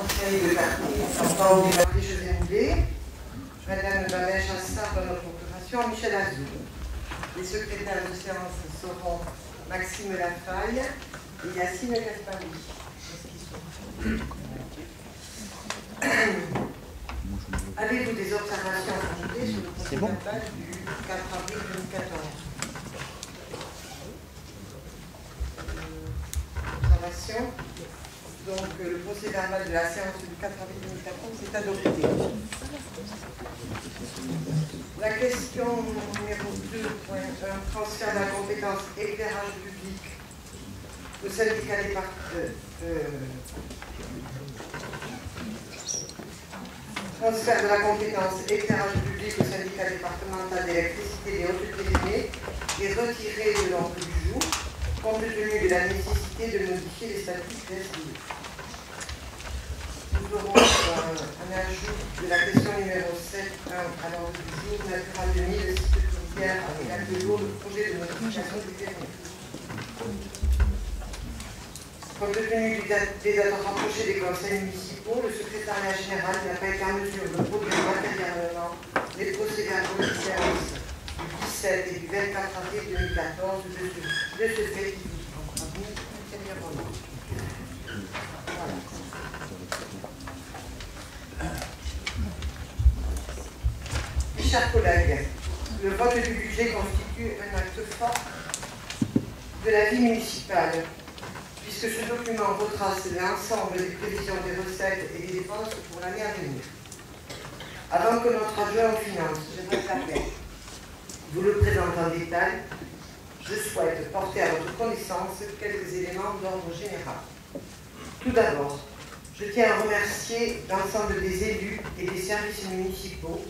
conseil de quartier, enfin, au José Moulet, Madame Babèche Assar dans notre procuration, Michel Azou. Les secrétaires de séance seront Maxime Lafaille et Yacine Gaspari. Avez-vous des observations à ajouter sur le procès verbal du 4 avril 2014? Observation. Donc, le procès verbal de la séance du 4 avril 2014 est adopté. La question numéro 2.1, transfert de la compétence éclairage public au syndicat transfert de la compétence éclairage public au syndicat départemental d'électricité des Hautes-Pyrénées est retiré de l'ordre du jour, compte tenu de la nécessité de modifier les statuts de SDE. Nous aurons un ajout de la question numéro 7.1 à l'ordre du jour, Natura 2000, site frontière avec un de lourd projet de modification du périmètre. Compte tenu des dates rapprochées des conseils municipaux, le secrétariat général n'a pas été en mesure de produire matériellement les procès-verbaux de séance du 17 et du 24 avril 2014 de ce fait qui vous sera transmis ultérieurement. Voilà. Mes chers collègues, le vote du budget constitue un acte fort de la vie municipale, puisque ce document retrace l'ensemble des prévisions des recettes et des dépenses pour l'année à venir. Avant que notre adjoint aux finances, Gérald Capel, vous le présente en détail, je souhaite porter à votre connaissance quelques éléments d'ordre général. Tout d'abord, je tiens à remercier l'ensemble des élus et des services municipaux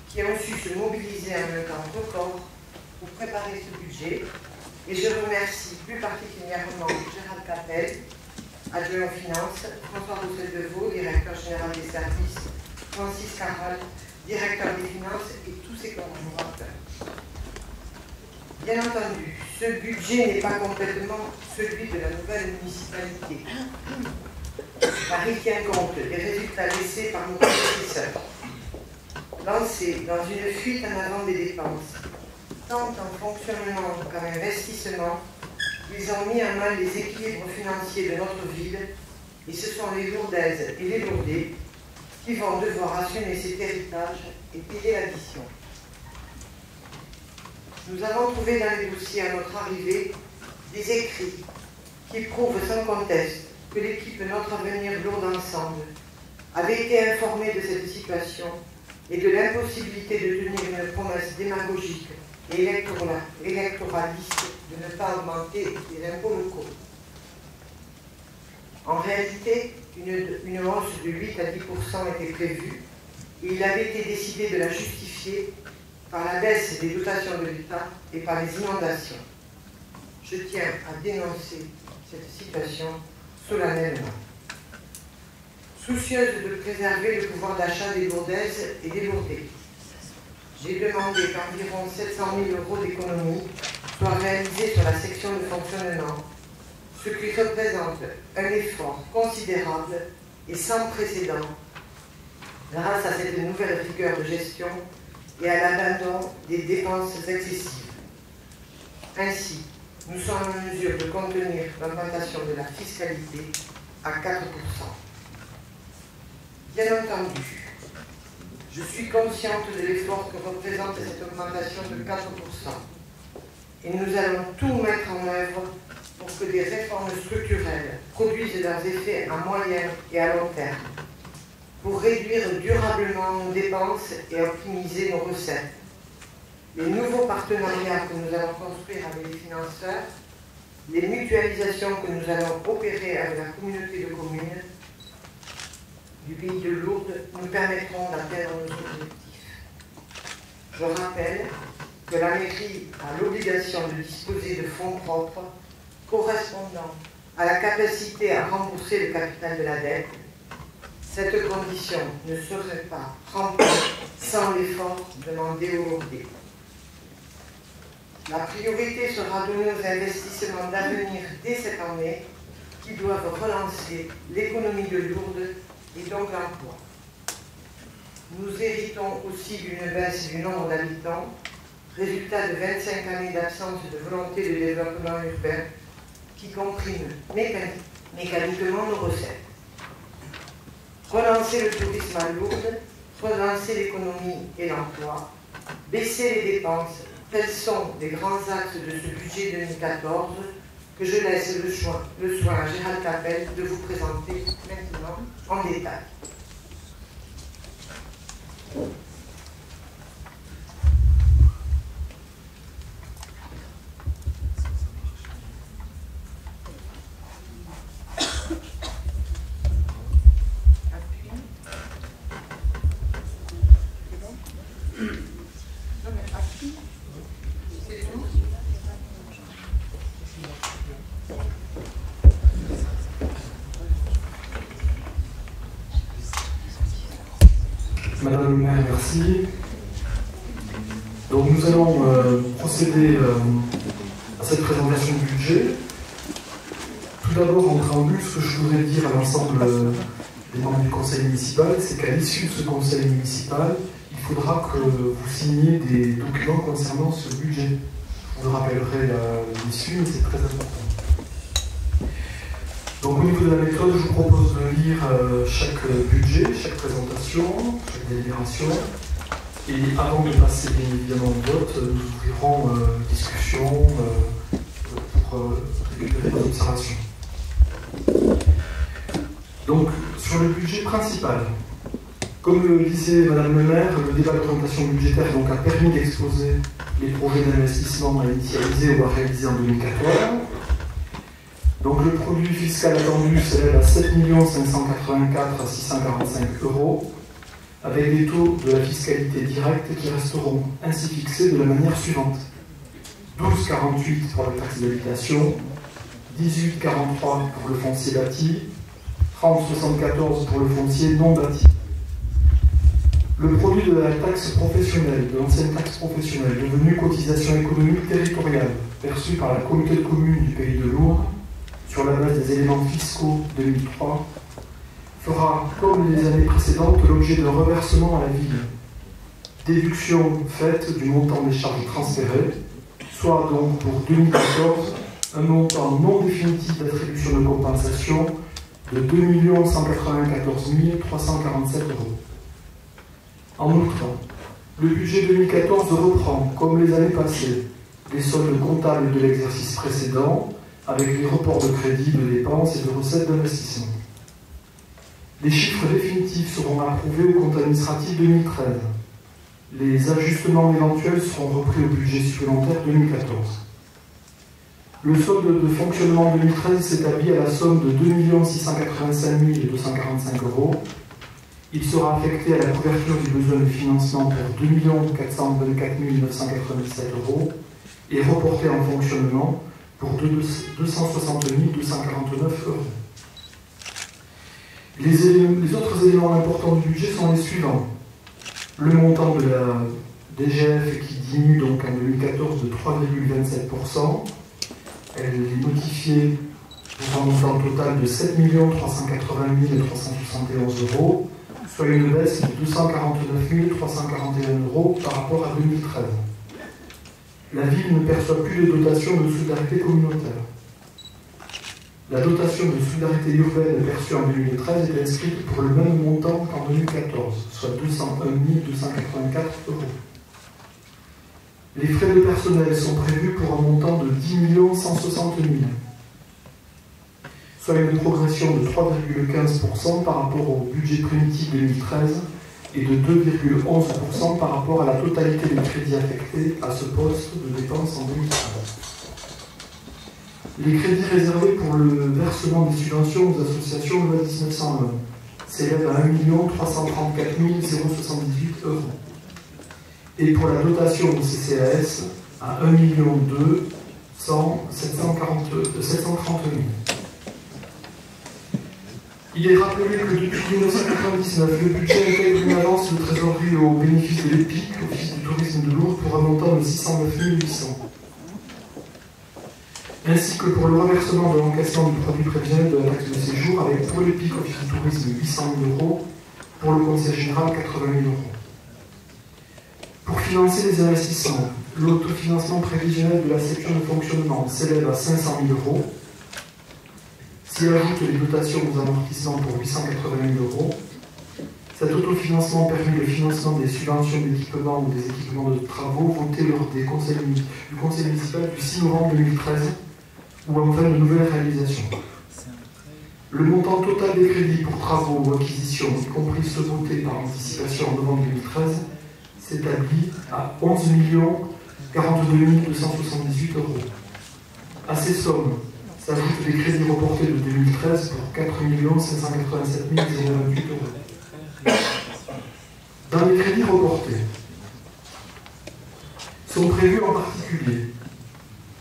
qui ont su se mobiliser en un temps record pour préparer ce budget. Et je remercie plus particulièrement Gérald Capel, adjoint aux finances, François Roussel-Deveau, directeur général des services, Francis Caral, directeur des finances et tous ses collaborateurs. Bien entendu, ce budget n'est pas complètement celui de la nouvelle municipalité, car il tient compte des résultats laissés par nos prédécesseurs, lancés dans une fuite en avant des dépenses, tant en fonctionnement qu'en investissement. Ils ont mis à mal les équilibres financiers de notre ville, et ce sont les Lourdaises et les Lourdais qui vont devoir assumer cet héritage et payer l'addition. Nous avons trouvé dans les dossiers à notre arrivée des écrits qui prouvent sans conteste que l'équipe Notre Avenir Lourdes Ensemble avait été informée de cette situation et de l'impossibilité de tenir une promesse démagogique et électoraliste de ne pas augmenter les impôts locaux. En réalité, une hausse de 8 à 10% était prévue et il avait été décidé de la justifier par la baisse des dotations de l'État et par les inondations. Je tiens à dénoncer cette situation solennellement. Soucieuse de préserver le pouvoir d'achat des Lourdaises et des Lourdais, j'ai demandé qu'environ 700 000 € d'économie soient réalisés sur la section de fonctionnement, ce qui représente un effort considérable et sans précédent grâce à cette nouvelle rigueur de gestion et à l'abandon des dépenses excessives. Ainsi, nous sommes en mesure de contenir l'augmentation de la fiscalité à 4%. Bien entendu, je suis consciente de l'effort que représente cette augmentation de 4%. Et nous allons tout mettre en œuvre pour que des réformes structurelles produisent leurs effets à moyen et à long terme, pour réduire durablement nos dépenses et optimiser nos recettes. Les nouveaux partenariats que nous allons construire avec les financeurs, les mutualisations que nous allons opérer avec la communauté de communes du pays de Lourdes nous permettront d'atteindre nos objectifs. Je rappelle que la mairie a l'obligation de disposer de fonds propres correspondant à la capacité à rembourser le capital de la dette. Cette condition ne serait pas remplie sans l'effort demandé aux Lourdais. La priorité sera donnée aux investissements d'avenir dès cette année qui doivent relancer l'économie de Lourdes et donc l'emploi. Nous héritons aussi d'une baisse du nombre d'habitants, résultat de 25 années d'absence de volonté de développement urbain qui comprime mécaniquement nos recettes. Relancer le tourisme à Lourdes, relancer l'économie et l'emploi, baisser les dépenses, tels sont les grands axes de ce budget 2014 que je laisse le soin à Gérald Capel de vous présenter maintenant en détail. Madame le maire, merci. Donc nous allons procéder à cette présentation du budget. Tout d'abord, en préambule, ce que je voudrais dire à l'ensemble des membres du conseil municipal, c'est qu'à l'issue de ce conseil municipal, il faudra que vous signiez des documents concernant ce budget. Je vous rappellerai l'issue, mais c'est très important. Donc au niveau de la méthode, je vous propose de lire chaque budget, chaque présentation, chaque délibération. Et avant de passer bien évidemment au vote, nous ouvrirons discussion pour récupérer vos observations. Donc sur le budget principal, comme le disait Madame le maire, le débat de présentation budgétaire a permis d'exposer les projets d'investissement à initialiser ou à réaliser en 2014. Donc le produit fiscal attendu s'élève à 7 584 645 €, avec des taux de la fiscalité directe qui resteront ainsi fixés de la manière suivante. 12,48 pour la taxe d'habitation, 18,43 pour le foncier bâti, 30,74 pour le foncier non bâti. Le produit de la taxe professionnelle, de l'ancienne taxe professionnelle, devenue cotisation économique territoriale, perçue par la communauté de communes du Pays de Lourdes, sur la base des éléments fiscaux 2003, fera, comme les années précédentes, l'objet d'un reversement à la ville. Déduction faite du montant des charges transférées, soit donc pour 2014, un montant non définitif d'attribution de compensation de 2 194 347 €. En outre, le budget 2014 reprend, comme les années passées, les soldes comptables de l'exercice précédent, avec les reports de crédits, de dépenses et de recettes d'investissement. Les chiffres définitifs seront approuvés au compte administratif 2013. Les ajustements éventuels seront repris au budget supplémentaire 2014. Le solde de fonctionnement 2013 s'établit à la somme de 2 685 245 €. Il sera affecté à la couverture du besoin de financement pour 2 424 997 € et reporté en fonctionnement pour 260 249 €. Les autres éléments importants du budget sont les suivants. Le montant de la DGF qui diminue donc en 2014 de 3,27%. Elle est notifiée pour un montant total de 7 380 371 €, soit une baisse de 249 341 € par rapport à 2013. La ville ne perçoit plus de dotation de solidarité communautaire. La dotation de solidarité urbaine perçue en 2013 est inscrite pour le même montant qu'en 2014, soit 201 284 €. Les frais de personnel sont prévus pour un montant de 10 160 000 €, soit une progression de 3,15% par rapport au budget primitif 2013 et de 2,11% par rapport à la totalité des crédits affectés à ce poste de dépenses en 2013. Les crédits réservés pour le versement des subventions aux associations loi 1901 s'élèvent à 1 334 078 €. Et pour la dotation au CCAS à 1 200 730 000. Il est rappelé que depuis 1999, le budget intègre une avance de trésorerie au bénéfice de l'EPIC, Office du tourisme de Lourdes, pour un montant de 609 800 €. Ainsi que pour le reversement de l'encaissement du produit prévisionnel de la taxe de séjour avec pour les pics office du tourisme 800 000 €, pour le conseil général 80 000 €. Pour financer les investissements, l'autofinancement prévisionnel de la section de fonctionnement s'élève à 500 000 €. S'y ajoutent les dotations aux amortissements pour 880 000 €. Cet autofinancement permet le financement des subventions d'équipement ou des équipements de travaux votés lors du conseil municipal du 6 novembre 2013 ou enfin de nouvelles réalisations. Le montant total des crédits pour travaux ou acquisitions, y compris ceux votés par anticipation en novembre 2013, s'établit à 11 42 278 €. À ces sommes s'ajoutent les crédits reportés de 2013 pour 4 587 028 €. Dans les crédits reportés, sont prévus en particulier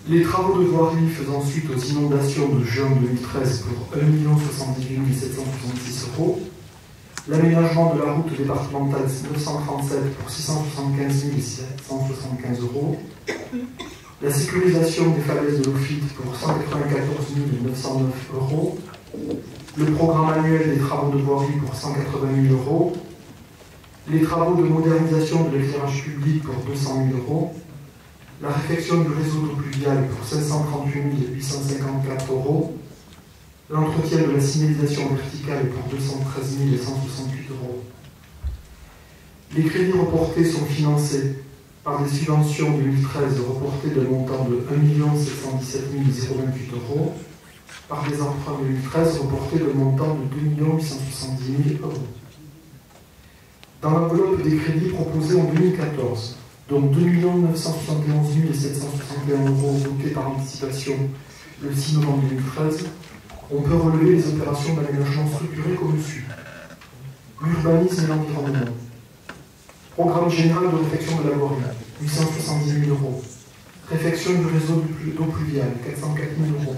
les travaux de voirie faisant suite aux inondations de juin 2013 pour 1 78 766 €, l'aménagement de la route départementale 937 pour 675 775 €, la sécurisation des falaises de l'Office pour 194 909 €, le programme annuel des travaux de voirie pour 180 000 €, les travaux de modernisation de l'éclairage public pour 200 000 €, la réfection du réseau d'eau pluviale pour 538 854 €, l'entretien de la signalisation verticale pour 213 168 €. Les crédits reportés sont financés par des subventions 2013 reportées d'un montant de 1 717 028 €, par des emprunts 2013 reportés d'un montant de 2 870 000 €. Dans l'enveloppe des crédits proposés en 2014, donc 2 971 761 € votés par anticipation le 6 novembre 2013, on peut relever les opérations d'aménagement structuré comme suit. L'urbanisme et l'environnement. Programme général de réfection de la voirie, 870 000 €. Réfection du réseau d'eau pluviale, 404 000 €.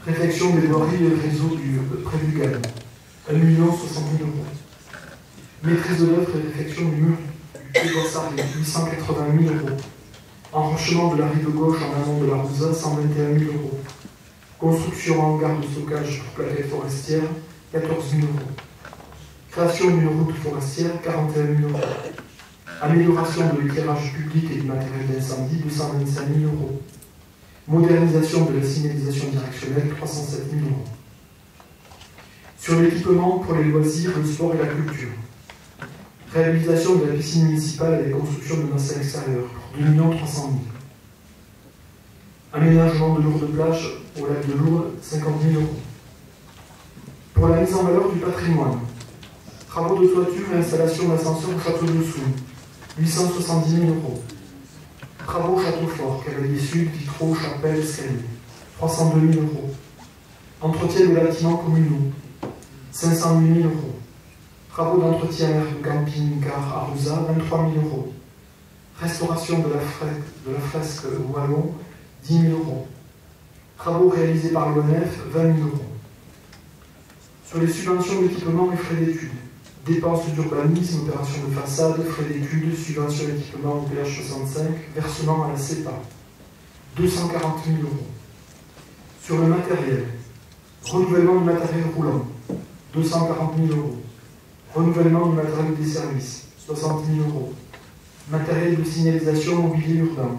Réfection des voiries et réseaux du Prévugal, 1 060 000 €. Maîtrise de l'œuvre et réfection du mur du Quai d'Orsay, 880 000 €. Enrochement de la rive gauche en amont de la Rouza, 121 000 €. Construction en hangar de stockage pour plaquettes forestières, 14 000 €. Création d'une route forestière, 41 000 €. Amélioration de l'éclairage public et du matériel d'incendie, 225 000 €. Modernisation de la signalisation directionnelle, 307 000 €. Sur l'équipement pour les loisirs, le sport et la culture. Réalisation de la piscine municipale et construction de bassin extérieur, 2 300 000 €. Aménagement de lourdes plages au lac de Lourdes, 50 000 €. Pour la mise en valeur du patrimoine, travaux de toiture et installation d'ascenseur au château de Soule, 870 000 €. Travaux château fort, cavalier sud, vitraux, chapelle, escalier, 302 000 €. Entretien des bâtiments communaux, 508 000 €. Travaux d'entretien de camping-car à Rouza, 23 000 €. Restauration de la fresque Wallon, 10 000 €. Travaux réalisés par l'ONF, 20 000 €. Sur les subventions d'équipement et frais d'études, dépenses d'urbanisme, opérations de façade, frais d'études, subventions d'équipement au PH 65, versement à la CEPA, 240 000 €. Sur le matériel, renouvellement du matériel roulant, 240 000 €. Renouvellement du matériel des services, 60 000 €. Matériel de signalisation mobilier urbain,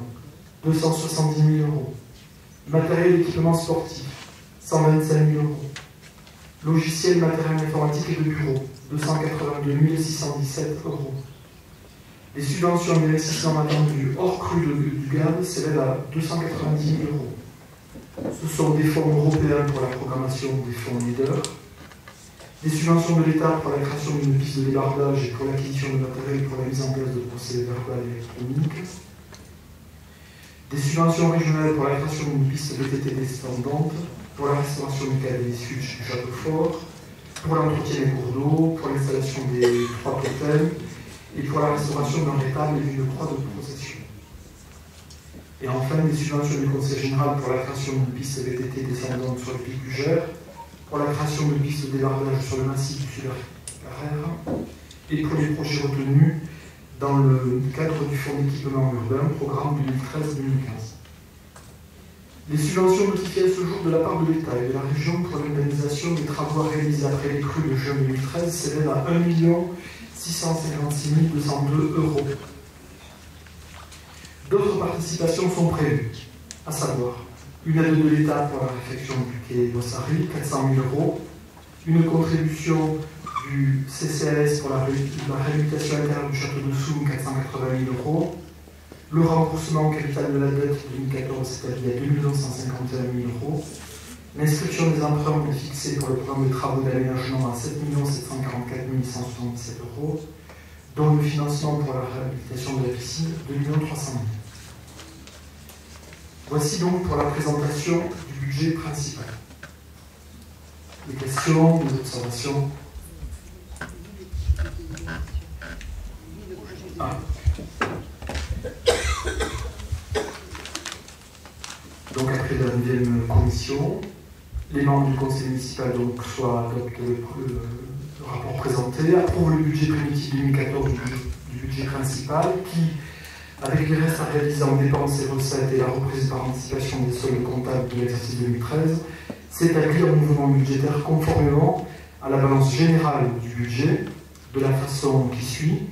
270 000 €. Matériel d'équipement sportif, 125 000 €. Logiciel, matériel informatique et de bureau, 282 617 €. Les subventions d'investissement attendues hors crue du GAB s'élèvent à 290 000 €. Ce sont des fonds européens pour la programmation des fonds leaders, des subventions de l'État pour la création d'une piste de débardage et pour l'acquisition de matériel pour la mise en place de procès verbal électronique, des subventions régionales pour la création d'une piste VTT descendante, pour la restauration du cadet sud du château fort, pour l'entretien des cours d'eau, pour l'installation des 3 totems et pour la restauration d'un rétable et d'une croix de procession. Et enfin, des subventions du Conseil général pour la création d'une piste VTT descendante sur le pic du Gers, pour la création de pistes de débardage sur le massif du Sud-Carrère et pour les projets retenus dans le cadre du Fonds d'équipement urbain, programme 2013-2015. Les subventions notifiées à ce jour de la part de l'État et de la région pour l'organisation des travaux réalisés après les crues de juin 2013 s'élèvent à 1 656 202 €. D'autres participations sont prévues, à savoir une aide de l'État pour la réfection du quai Bossari, 400 000 €, une contribution du CCAS pour la réhabilitation intérieure du château de Soum, 480 000 €, le remboursement au capital de la dette de 2014 c'est-à-dire à 2 151 000 €, l'inscription des emprunts est fixée pour le programme de travaux d'aménagement à 7 744 177 €, dont le financement pour la réhabilitation de la piscine, 2 300 000 €. Voici donc pour la présentation du budget principal. Des questions, des observations? Donc après la 9e commission, les membres du conseil municipal donc soit adoptent le rapport présenté, approuvent le budget primitif 2014 du budget principal qui, avec les restes à réaliser en dépenses et recettes et la reprise par anticipation des soldes comptables de l'exercice 2013, s'établit en mouvement budgétaire conformément à la balance générale du budget de la façon qui suit.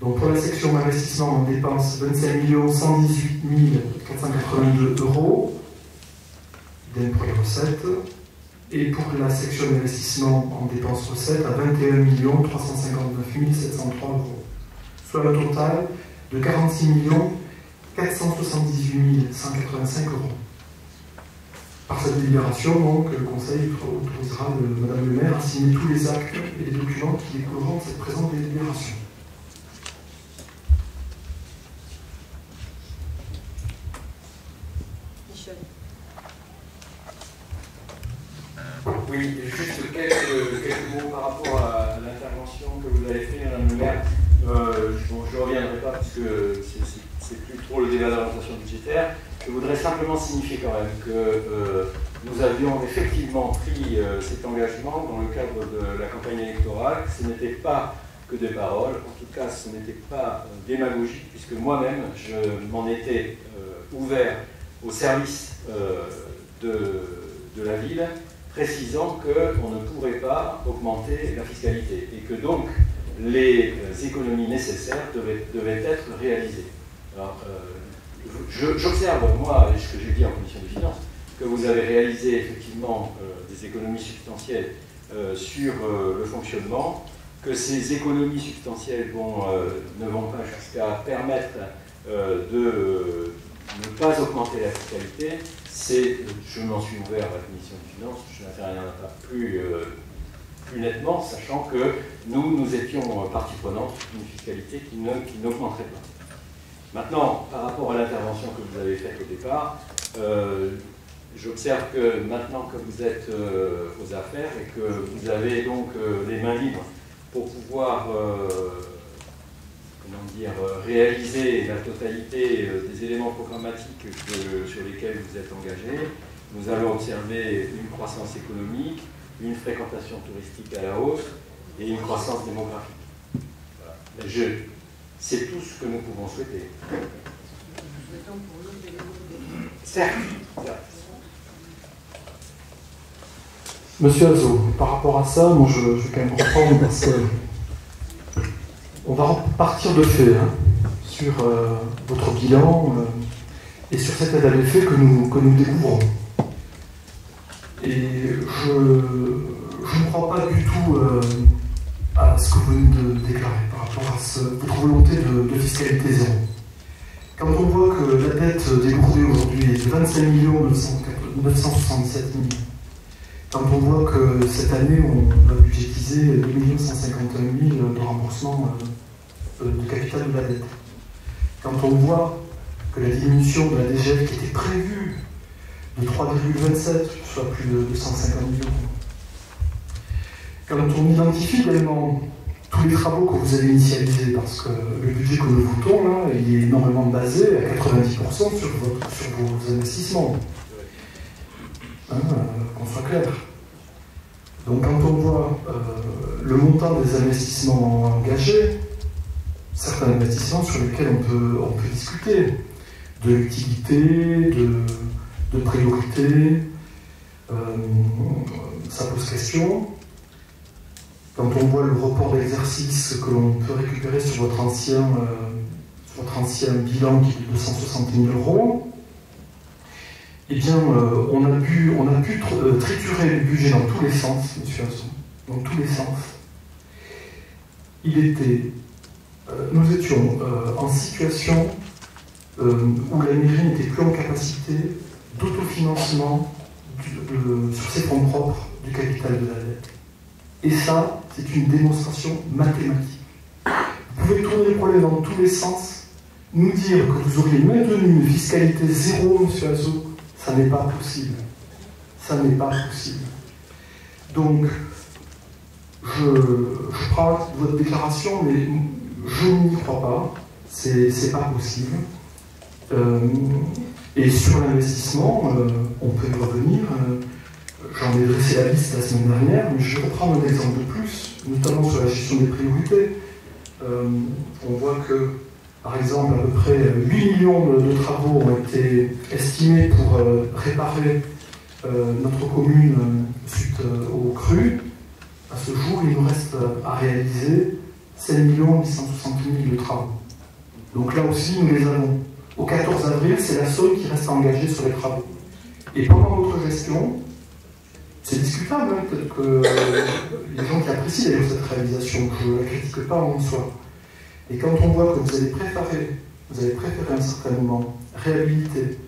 Donc pour la section d'investissement en dépenses, 25 118 482 €, idem pour les recettes, et pour la section d'investissement en dépenses recettes à 21 359 703 €, soit un total de 46 478 185 €. Par cette délibération, donc, le Conseil autorisera Madame le maire à signer tous les actes et les documents qui découleront de cette présente délibération. Oui, juste quelques mots par rapport à l'intervention que vous avez faite, Madame le maire. Je ne reviendrai pas parce que c'est plus trop le débat d'orientation budgétaire. Je voudrais simplement signifier quand même que nous avions effectivement pris cet engagement dans le cadre de la campagne électorale. Ce n'était pas que des paroles, en tout cas ce n'était pas démagogique, puisque moi-même je m'en étais ouvert au service de la ville, précisant qu'on ne pourrait pas augmenter la fiscalité et que donc les économies nécessaires devaient être réalisées. Alors, j'observe, moi, ce que j'ai dit en commission des finances, que vous avez réalisé effectivement des économies substantielles sur le fonctionnement, que ces économies substantielles ne vont pas jusqu'à permettre de ne pas augmenter la fiscalité. Je m'en suis ouvert à la commission des finances, je n'interviendrai pas plus nettement, sachant que nous étions partie prenante d'une fiscalité qui n'augmenterait pas. Maintenant, par rapport à l'intervention que vous avez faite au départ, j'observe que maintenant que vous êtes aux affaires et que vous avez donc les mains libres pour pouvoir réaliser la totalité des éléments programmatiques sur lesquels vous êtes engagés, nous allons observer une croissance économique, une fréquentation touristique à la hausse et une croissance démographique. Voilà. C'est tout ce que nous pouvons souhaiter. Certes. Monsieur Azot, par rapport à ça, moi je vais quand même reprendre parce que on va partir de fait sur votre bilan et sur cette aide à l'effet que nous découvrons. Et je ne crois pas du tout à ce que vous venez de déclarer par rapport à votre volonté de fiscalité zéro. Quand on voit que la dette dégroudée aujourd'hui est de 25 967 000, quand on voit que cette année on va budgétiser 2 151 000 de remboursement de capital de la dette, quand on voit que la diminution de la DGF qui était prévue de 3,27, soit plus de 250 millions, quand on identifie également tous les travaux que vous avez initialisés, parce que le budget que nous votons, là, il est énormément basé à 90% sur vos investissements. Qu'on soit clair. Donc quand on voit le montant des investissements engagés, certains investissements sur lesquels on peut discuter, de l'utilité, de priorité. Ça pose question. Quand on voit le report d'exercice que l'on peut récupérer sur votre ancien bilan qui est de 260 000 €, eh bien, on a pu triturer le budget dans tous les sens, monsieur Azou, dans tous les sens. Nous étions en situation où la mairie n'était plus en capacité d'autofinancement sur ses fonds propres du capital de la dette. Et ça, c'est une démonstration mathématique. Vous pouvez tourner les problèmes dans tous les sens, nous dire que vous auriez maintenu une fiscalité zéro, monsieur Azou, ça n'est pas possible. Ça n'est pas possible. Donc, je prends votre déclaration, mais je n'y crois pas. C'est pas possible. Et sur l'investissement, on peut y revenir. J'en ai dressé la liste la semaine dernière, mais je vais reprendre un exemple de plus, notamment sur la gestion des priorités. On voit que, par exemple, à peu près 8 millions de travaux ont été estimés pour réparer notre commune suite aux crues. À ce jour, il nous reste à réaliser 7 860 000 de travaux. Donc là aussi, nous les avons. Au 14 avril, c'est la somme qui reste engagée sur les travaux. Et pendant notre gestion, c'est discutable, hein, peut-être que les gens qui apprécient d'ailleurs cette réalisation, je ne la critique pas en soi. Et quand on voit que vous avez préféré à un certain moment réhabiliter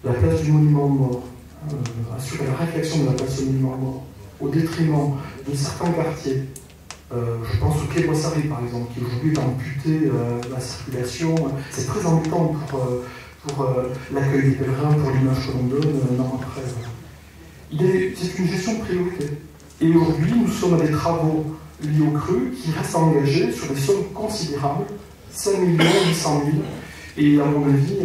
la place du monument mort, assurer la réflexion de la place du monument mort, au détriment de certains quartiers, je pense au quai Boissari par exemple, qui aujourd'hui est amputé la circulation, c'est très embêtant pour l'accueil des pèlerins, pour l'image que l'on donne un an après. C'est une gestion de priorité. Et aujourd'hui, nous sommes à des travaux liés aux crues qui restent engagés sur des sommes considérables, 5 800 000, et à mon avis,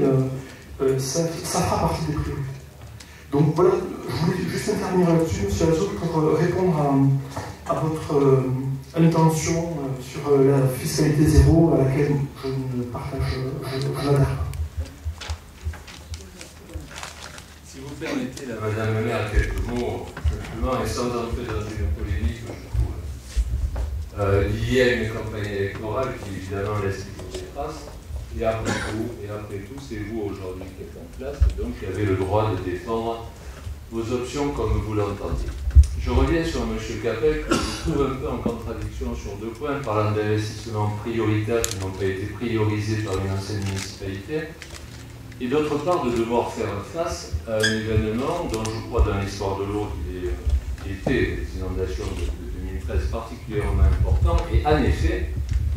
ça fera partie des priorités. Donc voilà, je voulais juste intervenir là-dessus, M. Azou, pour répondre à votre intention sur la fiscalité zéro à laquelle je ne partage, je n'adhère pas. Si vous permettez, là, Madame la maire, quelques mots, simplement, et sans entrer dans une polémique, je trouve, liée à une campagne électorale qui évidemment laisse toujours des traces, et après tout, c'est vous aujourd'hui qui êtes en place, et donc qui avez le droit de défendre vos options comme vous l'entendez. Je reviens sur M. Capet, que je trouve un peu en contradiction sur deux points, parlant d'investissements prioritaires qui n'ont pas été priorisés par une ancienne municipalité, et d'autre part de devoir faire face à un événement dont je crois dans l'histoire de l'eau qu'il était les inondations de 2013 particulièrement important, et en effet,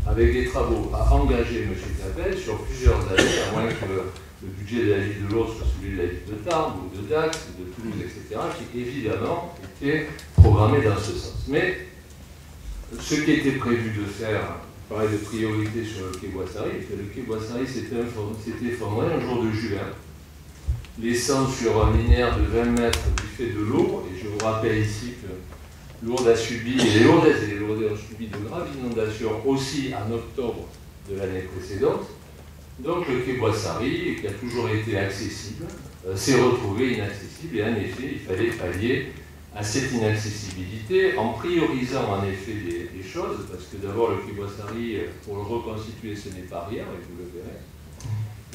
avec des travaux à engager M. Capet sur plusieurs années, à moins que le budget de la ville de l'eau soit celui de la ville de Tarbes ou de Dax, de Toulouse, etc., qui évidemment était programmé dans ce sens. Mais ce qui était prévu de faire, parler de priorité sur le quai Boissari, que le quai Boissari s'était effondré un jour de juin, laissant sur un linéaire de 20 mètres du fait de l'eau, et je vous rappelle ici que Lourdes a subi, et les Lourdais ont subi de graves inondations aussi en octobre de l'année précédente. Donc le quai Boissari, qui a toujours été accessible, s'est retrouvé inaccessible, et en effet, il fallait pallier à cette inaccessibilité en priorisant en effet les choses, parce que d'abord le quai Boissari, pour le reconstituer, ce n'est pas rien, et vous le verrez.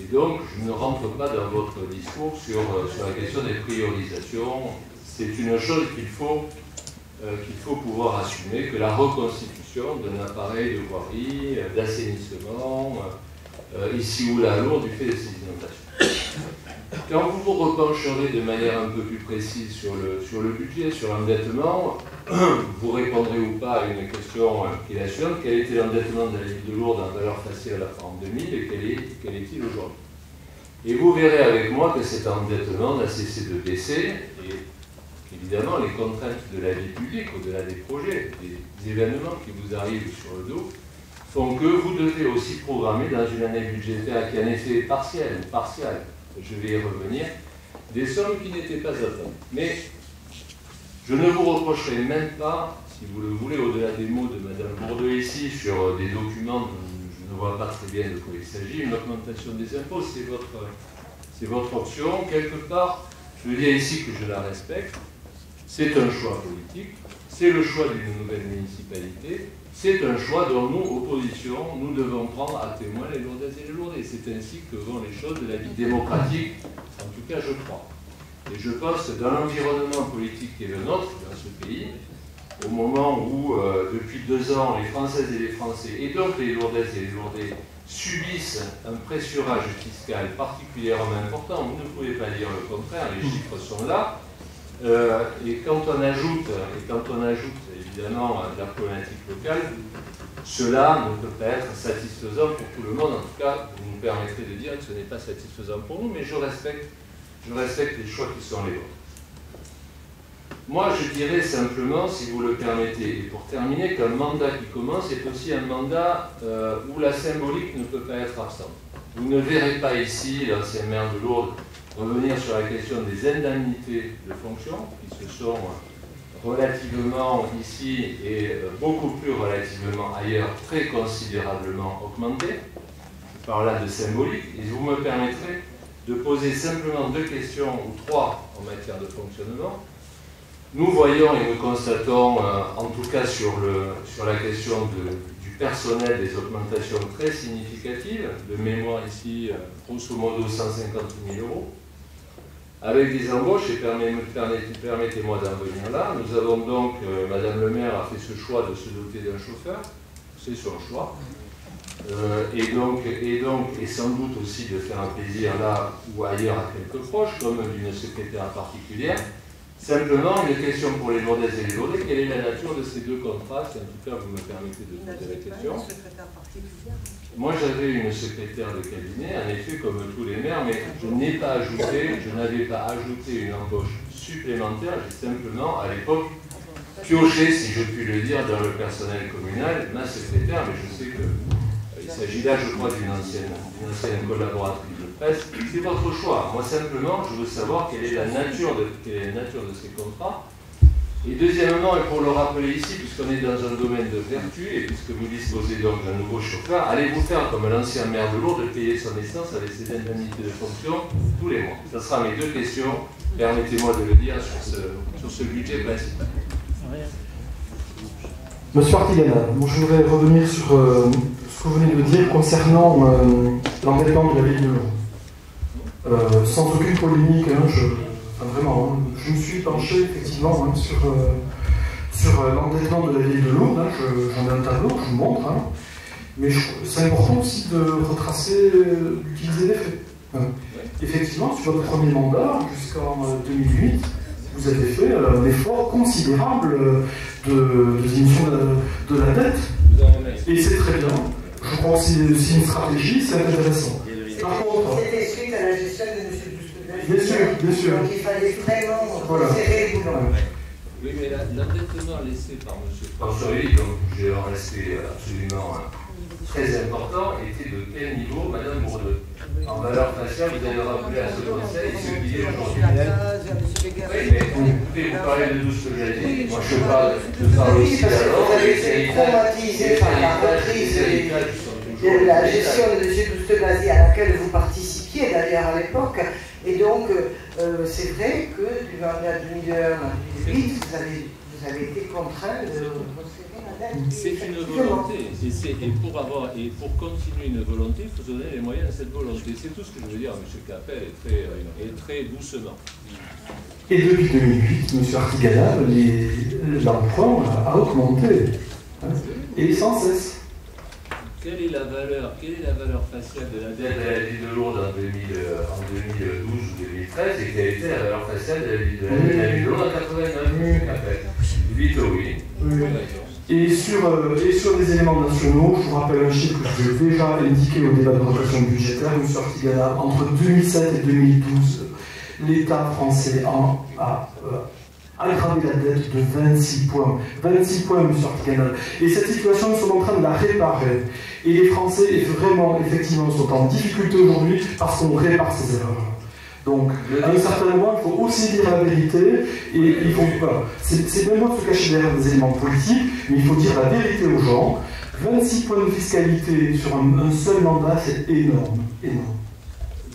Et donc, je ne rentre pas dans votre discours sur la question des priorisations. C'est une chose qu'il faut pouvoir assumer, que la reconstitution d'un appareil de voirie, d'assainissement, ici ou là à Lourdes, du fait de ces inondations. Quand vous vous repencherez de manière un peu plus précise sur le budget, sur l'endettement, vous répondrez ou pas à une question qui est la suivante: quel était l'endettement de la ville de Lourdes en valeur faciale en 2000 et quel est-il aujourd'hui? Et vous verrez avec moi que cet endettement n'a cessé de baisser, et qu'évidemment les contraintes de la vie publique, au-delà des projets, des événements qui vous arrivent sur le dos, font que vous devez aussi programmer dans une année budgétaire qui est en effet partielle, je vais y revenir, des sommes qui n'étaient pas atteintes. Mais je ne vous reprocherai même pas, si vous le voulez, au-delà des mots de Mme Bourdeau ici, sur des documents dont je ne vois pas très bien de quoi il s'agit, une augmentation des impôts, c'est votre C'est votre option. Quelque part, je veux dire ici que je la respecte. C'est un choix politique. C'est le choix d'une nouvelle municipalité. C'est un choix dont nous, opposition, nous devons prendre à témoin les Lourdaises et les Lourdais. C'est ainsi que vont les choses de la vie démocratique, en tout cas je crois. Et je pense que dans l'environnement politique qui est le nôtre, dans ce pays, au moment où, depuis 2 ans, les Françaises et les Français, et donc les Lourdaises et les Lourdais, subissent un pressurage fiscal particulièrement important, vous ne pouvez pas dire le contraire, les chiffres sont là, et quand on ajoute évidemment de la problématique locale, cela ne peut pas être satisfaisant pour tout le monde. En tout cas, vous nous permettrez de dire que ce n'est pas satisfaisant pour nous, mais je respecte les choix qui sont les vôtres. Moi, je dirais simplement, si vous le permettez, et pour terminer, qu'un mandat qui commence est aussi un mandat où la symbolique ne peut pas être absente. Vous ne verrez pas ici l'ancien maire de Lourdes revenir sur la question des indemnités de fonction, qui se sont relativement ici et beaucoup plus relativement ailleurs très considérablement augmentées. Je parle là de symbolique, et vous me permettrez de poser simplement 2 questions, ou 3 en matière de fonctionnement. Nous voyons et nous constatons, en tout cas sur la question du personnel, des augmentations très significatives, de mémoire ici, grosso modo 150 000 €, avec des embauches, et permettez-moi d'en venir là. Nous avons donc, Madame le maire a fait ce choix de se doter d'un chauffeur, c'est son choix, et sans doute aussi de faire un plaisir là ou ailleurs à quelques proches, comme d'une secrétaire particulière. Simplement, une question pour les Lourdaises et les Lourdais, quelle est la nature de ces 2 contrats? Si en tout cas vous me permettez de poser la question. Moi j'avais une secrétaire de cabinet, en effet comme tous les maires, mais je n'avais pas ajouté une embauche supplémentaire, j'ai simplement à l'époque pioché, si je puis le dire, dans le personnel communal, ma secrétaire, mais je sais qu'il s'agit là, je crois, d'une ancienne collaboratrice de presse. C'est votre choix. Moi simplement, je veux savoir quelle est la nature de ces contrats. Et deuxièmement, et pour le rappeler ici, puisqu'on est dans un domaine de vertu, et puisque vous disposez donc d'un nouveau chauffeur, allez-vous faire comme l'ancien maire de Lourdes, de payer son essence avec ses indemnités de fonction tous les mois? Ce sera mes 2 questions, permettez-moi de le dire, sur ce budget principal. Monsieur Artigana, je voudrais revenir sur ce que vous venez de dire concernant l'endettement de la ville de Lourdes. Sans aucune polémique, vraiment, je me suis penché effectivement sur l'endettement de la ville de Lourdes. J'en ai un tableau, je vous montre. Mais c'est important aussi de retracer, d'utiliser des faits. Effectivement, sur votre premier mandat, jusqu'en 2008, vous avez fait un effort considérable de diminution de la dette. Et c'est très bien. Je crois que c'est une stratégie, c'est intéressant. Par contre, c'était suite à la gestion de M. Bousquet. Bien sûr. Donc il fallait vraiment serrer le boulon. Oui, mais l'endettement laissé par M. François, donc j'ai un respect absolument très important, était de quel niveau, Madame Bourdeux? En valeur faciale, vous allez rappeler à ce conseil ce qui est aujourd'hui. Oui, mais écoutez, vous parlez de tout ce que j'ai dit. Moi, je parle aussi d'abord des traumatisé par la reprise de la gestion de M. Bousquet à laquelle vous participiez d'ailleurs à l'époque. Et donc, c'est vrai que du mandat 2001 à 2008, vous avez été contraint de resserrer la dette. C'est une volonté. Et pour continuer une volonté, il faut donner les moyens à cette volonté. C'est tout ce que je veux dire, M. Capel, et très doucement. Et depuis 2008, M. Artigana, l'emprunt a augmenté. Et sans cesse. Quelle est la valeur faciale de la dette de la ville de Lourdes en 2012 ou 2013 et quelle était la valeur faciale de la ville de Lourdes en 89 8 oui. Et sur les éléments nationaux, je vous rappelle un chiffre que je l'ai déjà indiqué au débat de rotation budgétaire, M. Artigana, entre 2007 et 2012, l'État français a aggravé la dette de 26 points. 26 points, M. Artigana. Et cette situation, nous sommes en train de la réparer. Et les Français, vraiment, effectivement, sont en difficulté aujourd'hui parce qu'on répare ces erreurs. Donc, à un certain moment, il faut aussi dire la vérité. Et il faut. Voilà. C'est bien beau de se cacher derrière des éléments politiques, mais il faut dire la vérité aux gens. 26 points de fiscalité sur un seul mandat, c'est énorme. Énorme.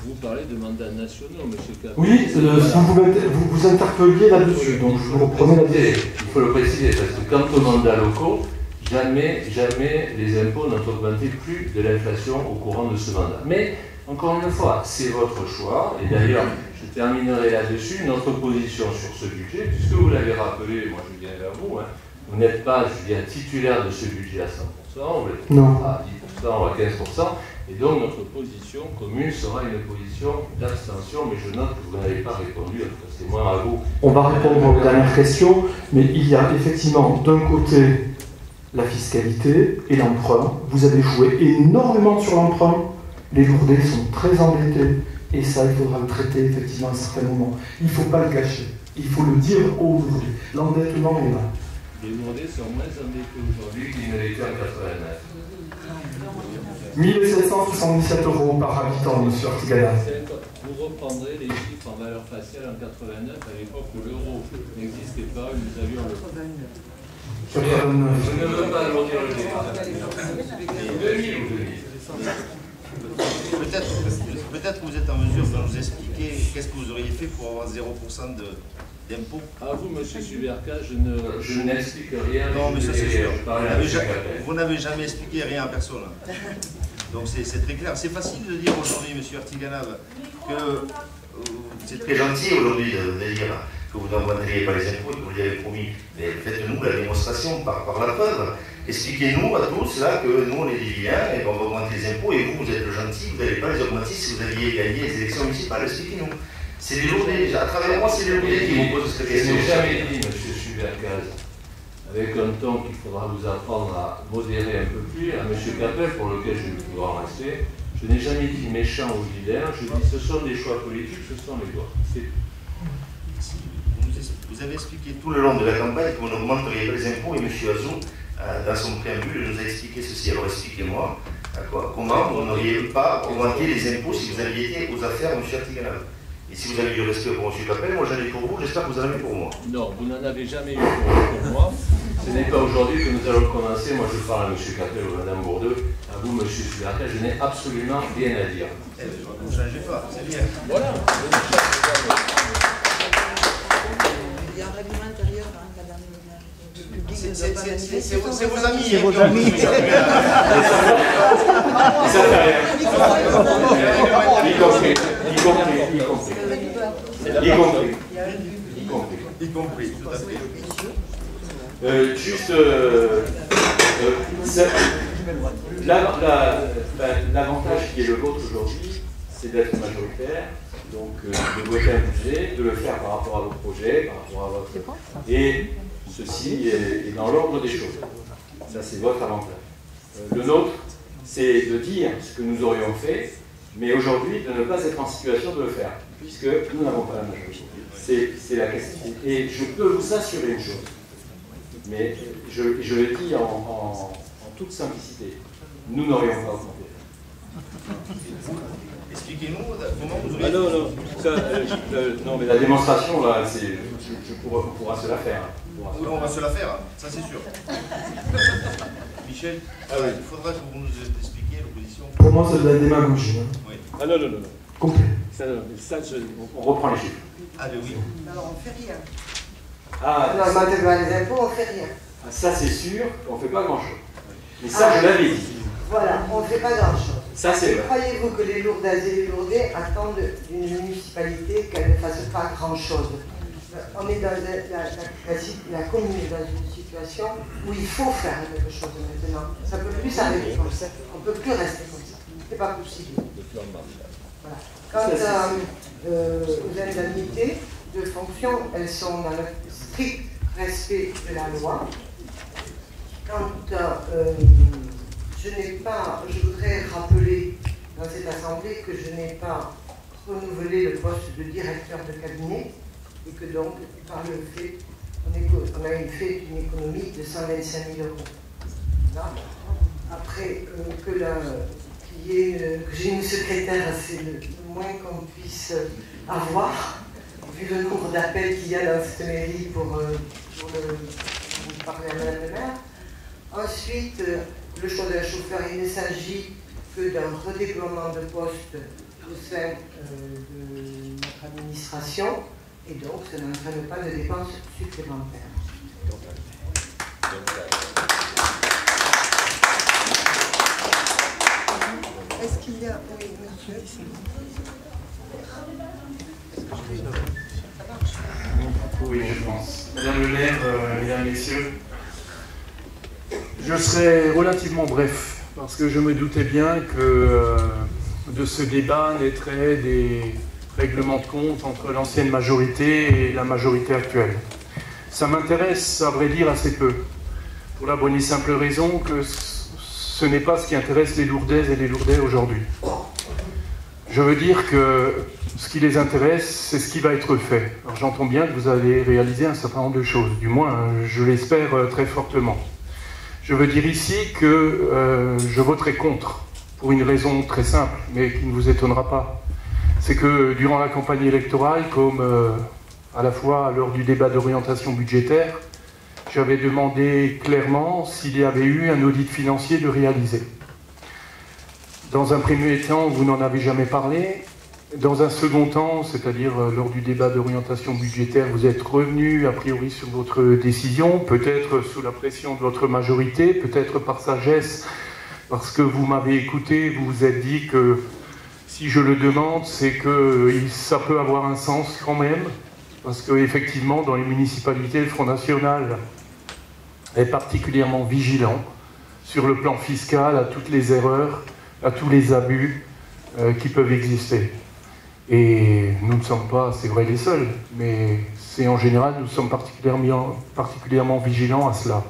Vous parlez de mandats nationaux, M. Capel. Oui, vous interpelliez là-dessus, donc je vous reprenais la idée. Il faut le préciser, parce que quant aux mandats locaux, jamais les impôts n'ont augmenté plus de l'inflation au courant de ce mandat. Mais, encore une fois, c'est votre choix, et d'ailleurs, je terminerai là-dessus, notre position sur ce budget, puisque vous l'avez rappelé, moi je viens vers vous, hein, vous n'êtes pas, je viens titulaire de ce budget à 100%, vous l'êtes à 10% ou à 15%, et donc notre position commune sera une position d'abstention, mais je note que vous n'avez pas répondu, en tout cas c'est moins à vous. On va répondre aux dernières questions, mais il y a effectivement d'un côté la fiscalité et l'emprunt. Vous avez joué énormément sur l'emprunt, les Lourdais sont très endettés, et ça il faudra le traiter effectivement à un certain moment. Il ne faut pas le gâcher, il faut le dire aux Lourdais. L'endettement est là. Les Lourdais sont moins endettés aujourd'hui qu'ils ne l'étaient en 89. 1777 € par habitant, M. Artiganas. Vous reprendrez les chiffres en valeur faciale en 89, à l'époque où l'euro n'existait pas, nous avions le... 89. Je ne veux pas alourdir le débat. 2000 ou 2000. Peut-être que vous êtes en mesure de nous expliquer qu'est-ce que vous auriez fait pour avoir 0% d'impôt. À vous, M. Suberca, je n'explique rien. Non, mais ça c'est sûr. Vous n'avez jamais expliqué rien à personne. Donc c'est très clair. C'est facile de dire aujourd'hui, M. Artiganas, que c'est très gentil aujourd'hui de dire que vous n'augmenteriez pas les impôts et que vous l'avez promis. Mais faites-nous la démonstration par la preuve. Expliquez-nous à tous là que nous on est des vilains et qu'on va augmenter les impôts et vous êtes le gentil, vous n'allez pas les augmenter si vous aviez gagné les élections municipales. Expliquez-nous. C'est les Lourdais, à travers moi, c'est les Lourdais qui vous posent cette question. Je n'ai jamais dit, M. Subercaz, avec un ton qu'il faudra vous apprendre à modérer un peu plus, à M. Capel, pour lequel je vous dois en respect, je n'ai jamais dit méchant ou vilain, je dis ce sont des choix politiques, ce sont les vôtres. Vous avez expliqué tout le long de la campagne que vous n'augmenteriez pas les impôts et M. Azou, dans son préambule, nous a expliqué ceci. Alors expliquez-moi comment vous n'auriez pas augmenté les impôts si vous aviez été aux affaires, M. Artiganas. Et si vous avez du respect pour M. Capel, moi j'en ai pour vous, j'espère que vous en avez pour moi. Non, vous n'en avez jamais eu pour moi. Ce n'est pas aujourd'hui que nous allons commencer. Moi je parle à M. Capel ou à Mme Bourdeux. À vous, M. Suberca, je n'ai absolument rien à dire. Eh bien, vous ne changez pas, c'est bien. Voilà. Il y a un règlement intérieur, madame. C'est vos amis. C'est vos amis. Ça fait rien. Y compris, tout à fait. Juste, l'avantage qui est le vôtre aujourd'hui, c'est d'être majoritaire, donc de voter un budget, de le faire par rapport à vos projets, par rapport à votre... Et ceci est dans l'ordre des choses. Ça, c'est votre avantage. Le nôtre, c'est de dire ce que nous aurions fait, mais aujourd'hui, de ne pas être en situation de le faire, puisque nous n'avons pas la majorité. C'est la question. Et je peux vous assurer une chose, mais je le dis en toute simplicité, nous n'aurions pas augmenté. Expliquez-nous comment vous auriez... Ah non, mais la démonstration, là, on pourra se la faire. Oui, on va se la faire, ça c'est sûr. Michel, il faudra que vous nous expliquiez l'opposition. Pour moi, c'est de la démagogie. Hein. Oui. Ah non. Complet. On reprend les chiffres. Ah ben oui. Alors on fait rien. Non, maintenant les impôts, on fait rien. Ça c'est sûr, on ne fait pas grand-chose. Mais ça, je l'avais dit. Voilà, on ne fait pas grand-chose. Ça, c'est vrai. Croyez-vous que les Lourdaises et les Lourdais attendent d'une municipalité qu'elle ne fasse pas grand-chose? On est dans la commune est dans une situation où il faut faire quelque chose maintenant. Ça ne peut plus s'arrêter comme ça. On ne peut plus rester comme ça. Ce n'est pas possible. Voilà. Quant aux indemnités de fonction, elles sont dans le strict respect de la loi. Quand je voudrais rappeler dans cette assemblée que je n'ai pas renouvelé le poste de directeur de cabinet et que donc, par le fait, on a fait une économie de 125 000 €. Là, après que j'ai une secrétaire, c'est le moins qu'on puisse avoir, vu le nombre d'appels qu'il y a dans cette mairie pour parler à Madame le maire. Ensuite, le choix de la chauffeur, il ne s'agit que d'un redéploiement de postes au sein de notre administration, et donc ça n'entraîne pas de dépenses supplémentaires. Est-ce qu'il y a... Oui, monsieur. Oui, je pense. Madame le maire, mesdames, messieurs, je serai relativement bref, parce que je me doutais bien que de ce débat naîtraient des règlements de compte entre l'ancienne majorité et la majorité actuelle. Ça m'intéresse, à vrai dire, assez peu, pour la bonne et simple raison que ce n'est pas ce qui intéresse les Lourdaises et les Lourdais aujourd'hui. Je veux dire que ce qui les intéresse, c'est ce qui va être fait. Alors j'entends bien que vous allez réaliser un certain nombre de choses, du moins je l'espère très fortement. Je veux dire ici que je voterai contre, pour une raison très simple, mais qui ne vous étonnera pas. C'est que durant la campagne électorale, comme à la fois lors du débat d'orientation budgétaire, j'avais demandé clairement s'il y avait eu un audit financier de réaliser. Dans un premier temps, vous n'en avez jamais parlé. Dans un second temps, c'est-à-dire lors du débat d'orientation budgétaire, vous êtes revenu a priori sur votre décision, peut-être sous la pression de votre majorité, peut-être par sagesse, parce que vous m'avez écouté, vous vous êtes dit que si je le demande, c'est que ça peut avoir un sens quand même, parce qu'effectivement, dans les municipalités, le Front National est particulièrement vigilant sur le plan fiscal à toutes les erreurs, à tous les abus qui peuvent exister. Et nous ne sommes pas, c'est vrai, les seuls, mais c'est en général, nous sommes particulièrement vigilants à cela.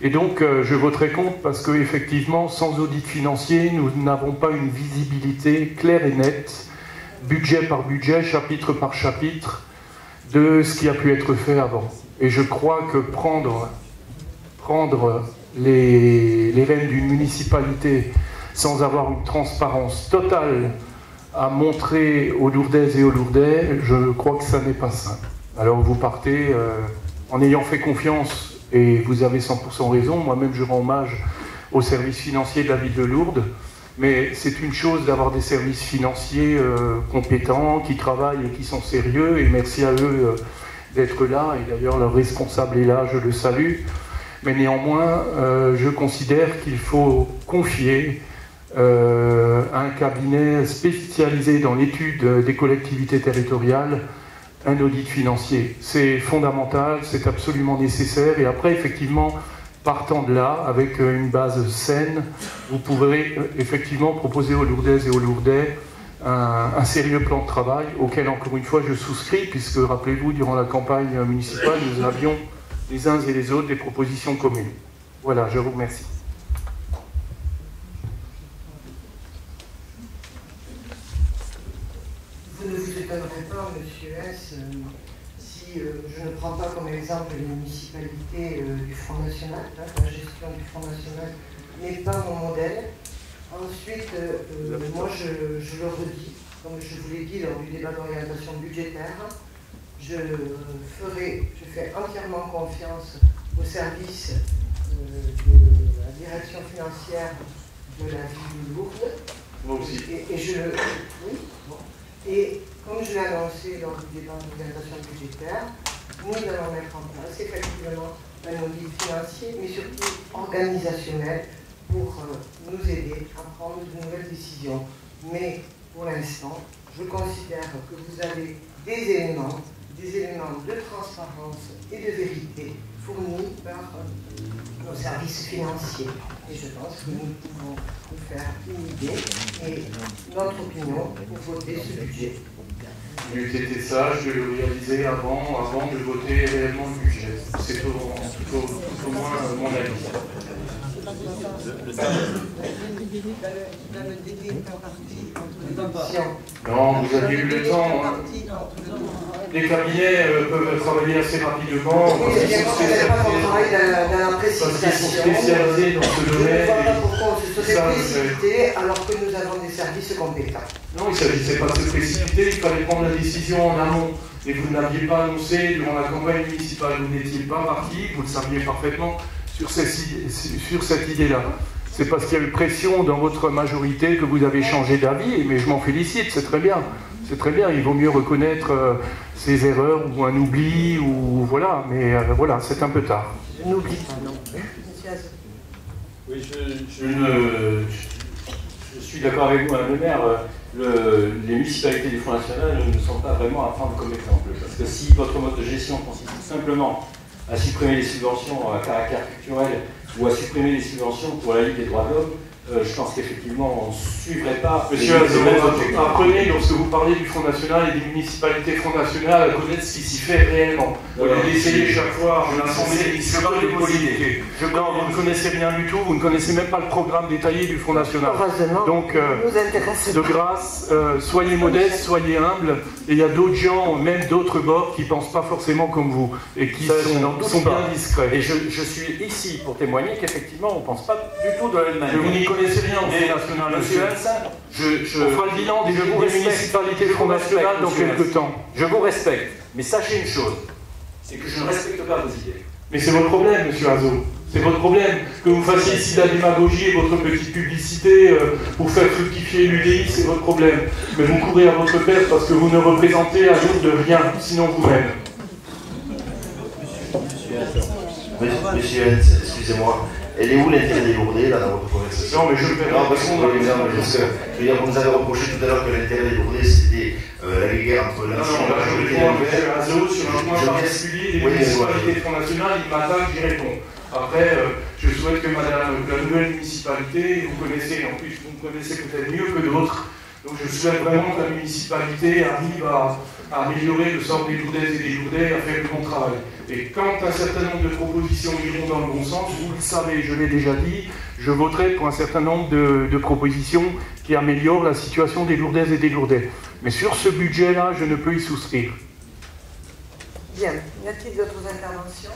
Et donc, je voterai contre parce qu'effectivement, sans audit financier, nous n'avons pas une visibilité claire et nette, budget par budget, chapitre par chapitre, de ce qui a pu être fait avant. Et je crois que prendre les rênes d'une municipalité sans avoir une transparence totale à montrer aux Lourdaises et aux Lourdais, je crois que ça n'est pas sain. Alors vous partez en ayant fait confiance, et vous avez 100% raison, moi-même je rends hommage aux services financiers de la ville de Lourdes, mais c'est une chose d'avoir des services financiers compétents, qui travaillent et qui sont sérieux, et merci à eux d'être là, et d'ailleurs leur responsable est là, je le salue, mais néanmoins, je considère qu'il faut confier un cabinet spécialisé dans l'étude des collectivités territoriales, un audit financier. C'est fondamental, c'est absolument nécessaire, et après, effectivement, partant de là, avec une base saine, vous pourrez effectivement proposer aux Lourdaises et aux Lourdais un sérieux plan de travail, auquel, encore une fois, je souscris, puisque, rappelez-vous, durant la campagne municipale, nous avions les uns et les autres des propositions communes. Voilà, je vous remercie. Vous ne vous étonnerez pas, monsieur S, si je ne prends pas comme exemple les municipalités du Front National, hein, la gestion du Front National n'est pas mon modèle. Ensuite, moi je le redis, comme je vous l'ai dit lors du débat d'orientation budgétaire, je fais entièrement confiance au service de la direction financière de la ville de Lourdes. Moi aussi. Et comme je l'ai annoncé lors du débat d'orientation budgétaire, nous allons mettre en place effectivement un audit financier, mais surtout organisationnel, pour nous aider à prendre de nouvelles décisions. Mais pour l'instant, je considère que vous avez des éléments de transparence et de vérité fournis par nos services financiers. Et je pense que nous pouvons nous faire une idée et notre opinion pour voter ce budget. Il eût été sage de le réaliser avant de voter réellement le budget. C'est tout au moins mon avis. Non, vous aviez eu le temps. Les cabinets peuvent travailler assez rapidement parce qu'ils sont spécialisés dans ce domaine. Voilà pourquoi on se serait précipité alors que nous avons des services compétents. Non, il ne s'agissait pas de se précipiter, il fallait prendre la décision en amont. Et vous ne l'aviez pas annoncé durant la campagne municipale, vous n'étiez pas parti, vous le saviez parfaitement sur cette idée-là. c'est parce qu'il y a eu pression dans votre majorité que vous avez changé d'avis, mais je m'en félicite, c'est très bien. C'est très bien, il vaut mieux reconnaître ses erreurs ou un oubli, ou voilà, mais voilà, c'est un peu tard. Je n'oublie pas, non. Oui, je suis d'accord avec vous, Madame le maire. Les municipalités du Front National ne sont pas vraiment à prendre comme exemple. Parce que si votre mode de gestion consiste simplement à supprimer les subventions à caractère culturel ou à supprimer les subventions pour la Ligue des droits de l'homme, je pense qu'effectivement, on ne suivrait pas... Monsieur Azor, apprenez, lorsque vous parlez du Front National et des municipalités Front National, à connaître ce qui s'y fait réellement. Au lieu d'essayer chaque fois en assemblée municipale de politiquer. Non, vous ne connaissez rien du tout, vous ne connaissez même pas le programme détaillé du Front National. Donc, de grâce, soyez modestes, soyez humbles, et il y a d'autres gens, même d'autres bords, qui ne pensent pas forcément comme vous, et qui sont bien discrets. Et je suis ici pour témoigner qu'effectivement, on ne pense pas du tout de la même manière. Vous connaissez rien au Front National, monsieur Hansen. On fera le bilan des municipalités Front National dans quelques temps. Je vous respecte, mais sachez une chose, c'est que je ne respecte pas vos idées. Mais c'est votre problème, monsieur Azot. C'est votre problème. Que vous fassiez ici de la démagogie et votre petite publicité pour faire fructifier l'UDI, c'est votre problème. Mais vous courez à votre perte parce que vous ne représentez à jour de rien, sinon vous-même. Monsieur Hansen, excusez-moi. Elle est où l'intérêt des Lourdais là dans votre conversation? Non, mais je vais non, parce que je veux dire, vous nous avez reproché tout à l'heure que l'intérêt des Lourdais c'était la guerre entre la majorité et M. Azot sur un point particulier des municipalités Front National, il m'attaque, j'y réponds. Après, je souhaite que madame, la nouvelle municipalité, vous connaissez, en plus vous me connaissez peut-être mieux que d'autres, donc je souhaite vraiment que la municipalité arrive à améliorer le sort des Lourdaises et des Lourdais, à faire le bon travail. Et quand un certain nombre de propositions iront dans le bon sens, vous le savez, je l'ai déjà dit, je voterai pour un certain nombre de propositions qui améliorent la situation des Lourdaises et des Lourdais. Mais sur ce budget-là, je ne peux y souscrire. Bien. Y a-t-il d'autres interventions?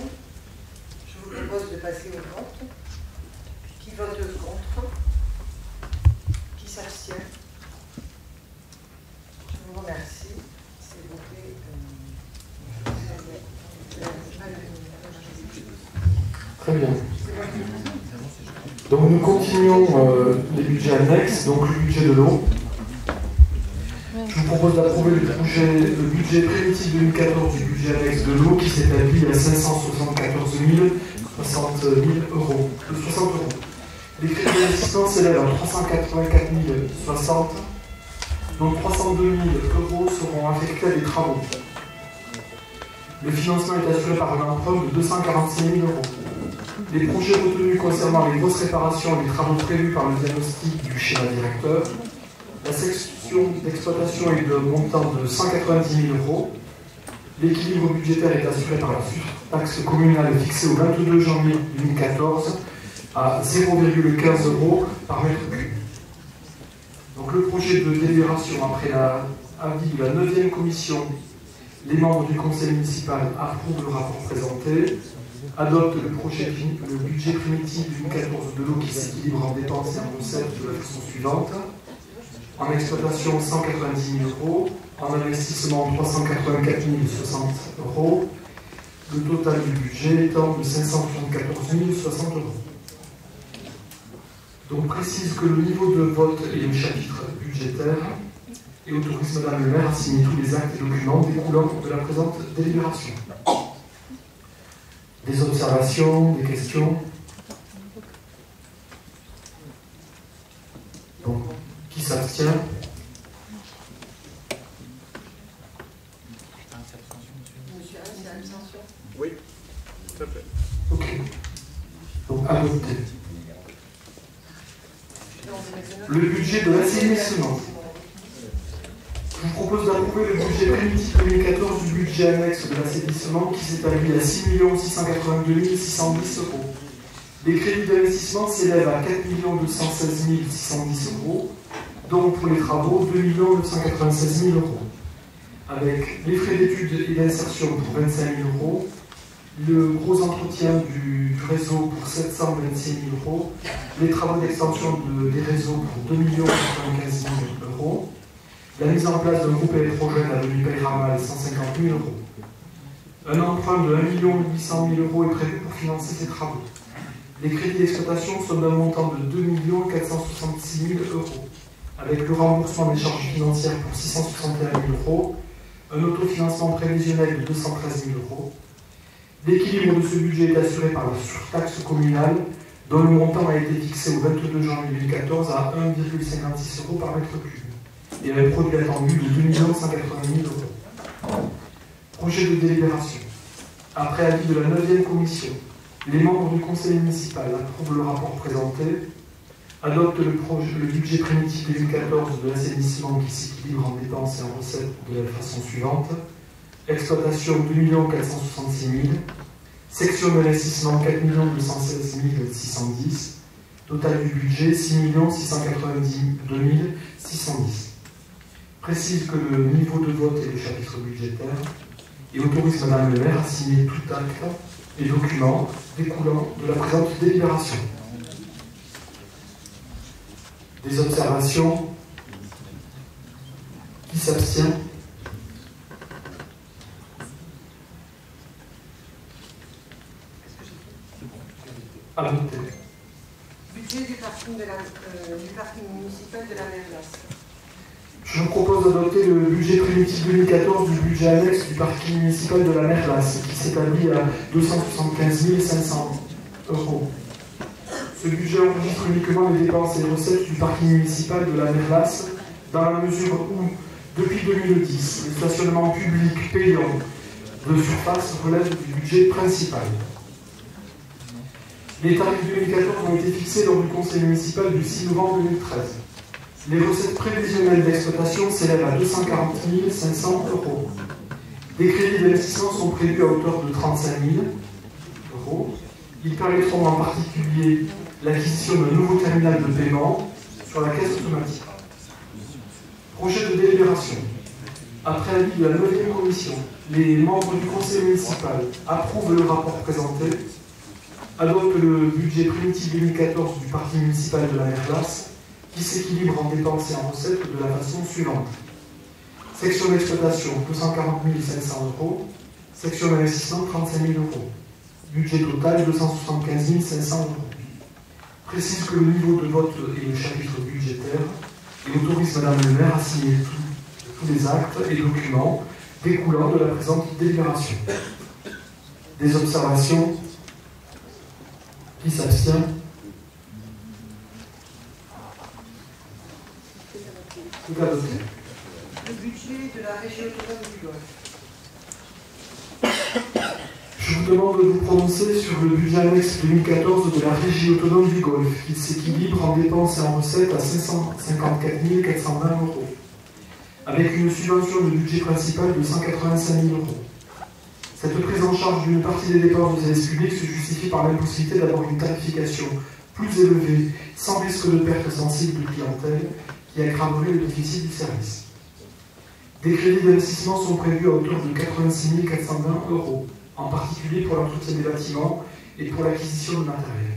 Je vous propose de passer au vote. Qui vote contre? Qui s'abstient? Je vous remercie. C'est voté. Très bien. Donc nous continuons les budgets annexes, donc le budget de l'eau. Je vous propose d'approuver le budget primitif 2014 du budget annexe de l'eau qui s'établit à 574 060 euros. Les crédits d'investissement s'élèvent à 384 060, dont 302 000 euros seront affectés à des travaux. Le financement est assuré par un emprunt de 246 000 euros. Les projets retenus concernant les grosses réparations et les travaux prévus par le diagnostic du schéma directeur. La section d'exploitation est de montant de 190 000 euros. L'équilibre budgétaire est assuré par la surtaxe communale fixée au 22 janvier 2014 à 0,15 euros par mètre cube. Donc le projet de délibération après l'avis de la 9e commission, les membres du conseil municipal approuvent le rapport présenté, adoptent le budget primitif 2014 de l'eau qui s'équilibre en dépenses et en recettes de la façon suivante. En exploitation, 190 000 euros. En investissement, 384 060 euros. Le total du budget étant de 574 060 euros. Donc, précise que le niveau de vote est le chapitre budgétaire et autorise Madame le maire à signer tous les actes et documents découlant de la présente délibération. Des observations, des questions? Donc, qui s'abstient? Oui, tout à fait. Ok. Donc, adopté. Le budget de l'assainissement. Je vous propose d'approuver le budget primitif 2014 du budget annexe de l'assainissement qui s'établit à 6 682 610 euros. Les crédits d'investissement s'élèvent à 4 216 610 euros, dont pour les travaux 2 996 000 euros. Avec les frais d'études et d'insertion pour 25 000 euros, le gros entretien du réseau pour 726 000 euros, les travaux d'extension des réseaux pour 2 95 000 euros, la mise en place d'un groupe électrogène à demi-Payramal 150 000 euros. Un emprunt de 1 800 000 euros est prévu pour financer ces travaux. Les crédits d'exploitation sont d'un montant de 2 466 000 euros, avec le remboursement des charges financières pour 661 000 euros, un autofinancement prévisionnel de 213 000 euros. L'équilibre de ce budget est assuré par la surtaxe communale, dont le montant a été fixé au 22 janvier 2014 à 1,56 euros par mètre cube, et un produit attendu de 2 180 000 euros. Projet de délibération. Après avis de la 9e commission, les membres du conseil municipal approuvent le rapport présenté, adoptent le budget primitif 2014 de l'assainissement qui s'équilibre en dépenses et en recettes de la façon suivante. Exploitation 2 466 000, section d'investissement 4 216 610, total du budget 6 692 610. Précise que le niveau de vote est le chapitre budgétaire et autorise Madame le maire à signer tout acte et documents découlant de la présente délibération. Des observations? Qui s'abstient? Adopté. Budget du parking municipal de la Merlas. Je vous propose d'adopter le budget primitif 2014 du budget annexe du parking municipal de la Merlas, qui s'établit à 275 500 euros. Ce budget enregistre uniquement les dépenses et les recettes du parking municipal de la Merlas, dans la mesure où, depuis 2010, le stationnement public payant de surface relève du budget principal. Les tarifs 2014 ont été fixés lors du conseil municipal du 6 novembre 2013. Les recettes prévisionnelles d'exploitation s'élèvent à 240 500 euros. Des crédits d'investissement sont prévus à hauteur de 35 000 euros. Ils permettront en particulier l'acquisition d'un nouveau terminal de paiement sur la caisse automatique. Projet de délibération. Après avis de la 9e commission, les membres du conseil municipal approuvent le rapport présenté, adoptent le budget primitif 2014 du parti municipal de la Merlas, qui s'équilibre en dépenses et en recettes de la façon suivante. Section d'exploitation 240 500 euros, section d'investissement 35 000 euros. Budget total 275 500 euros. Précise que le niveau de vote est le chapitre budgétaire et autorise Madame le maire à signer tous les actes et documents découlant de la présente délibération. Des observations? Qui s'abstient? Tout adopté. Le budget de la région autonome du Golfe. Je vous demande de vous prononcer sur le budget annexe 2014 de la régie autonome du Golfe, qui s'équilibre en dépenses et en recettes à 554 420 euros, avec une subvention de budget principal de 185 000 euros. Cette prise en charge d'une partie des dépenses de services publics se justifie par l'impossibilité d'avoir une tarification plus élevée, sans risque de perte sensible de clientèle, qui aggraverait le déficit du service. Des crédits d'investissement sont prévus à hauteur de 86 420 euros, en particulier pour l'entretien des bâtiments et pour l'acquisition de matériel.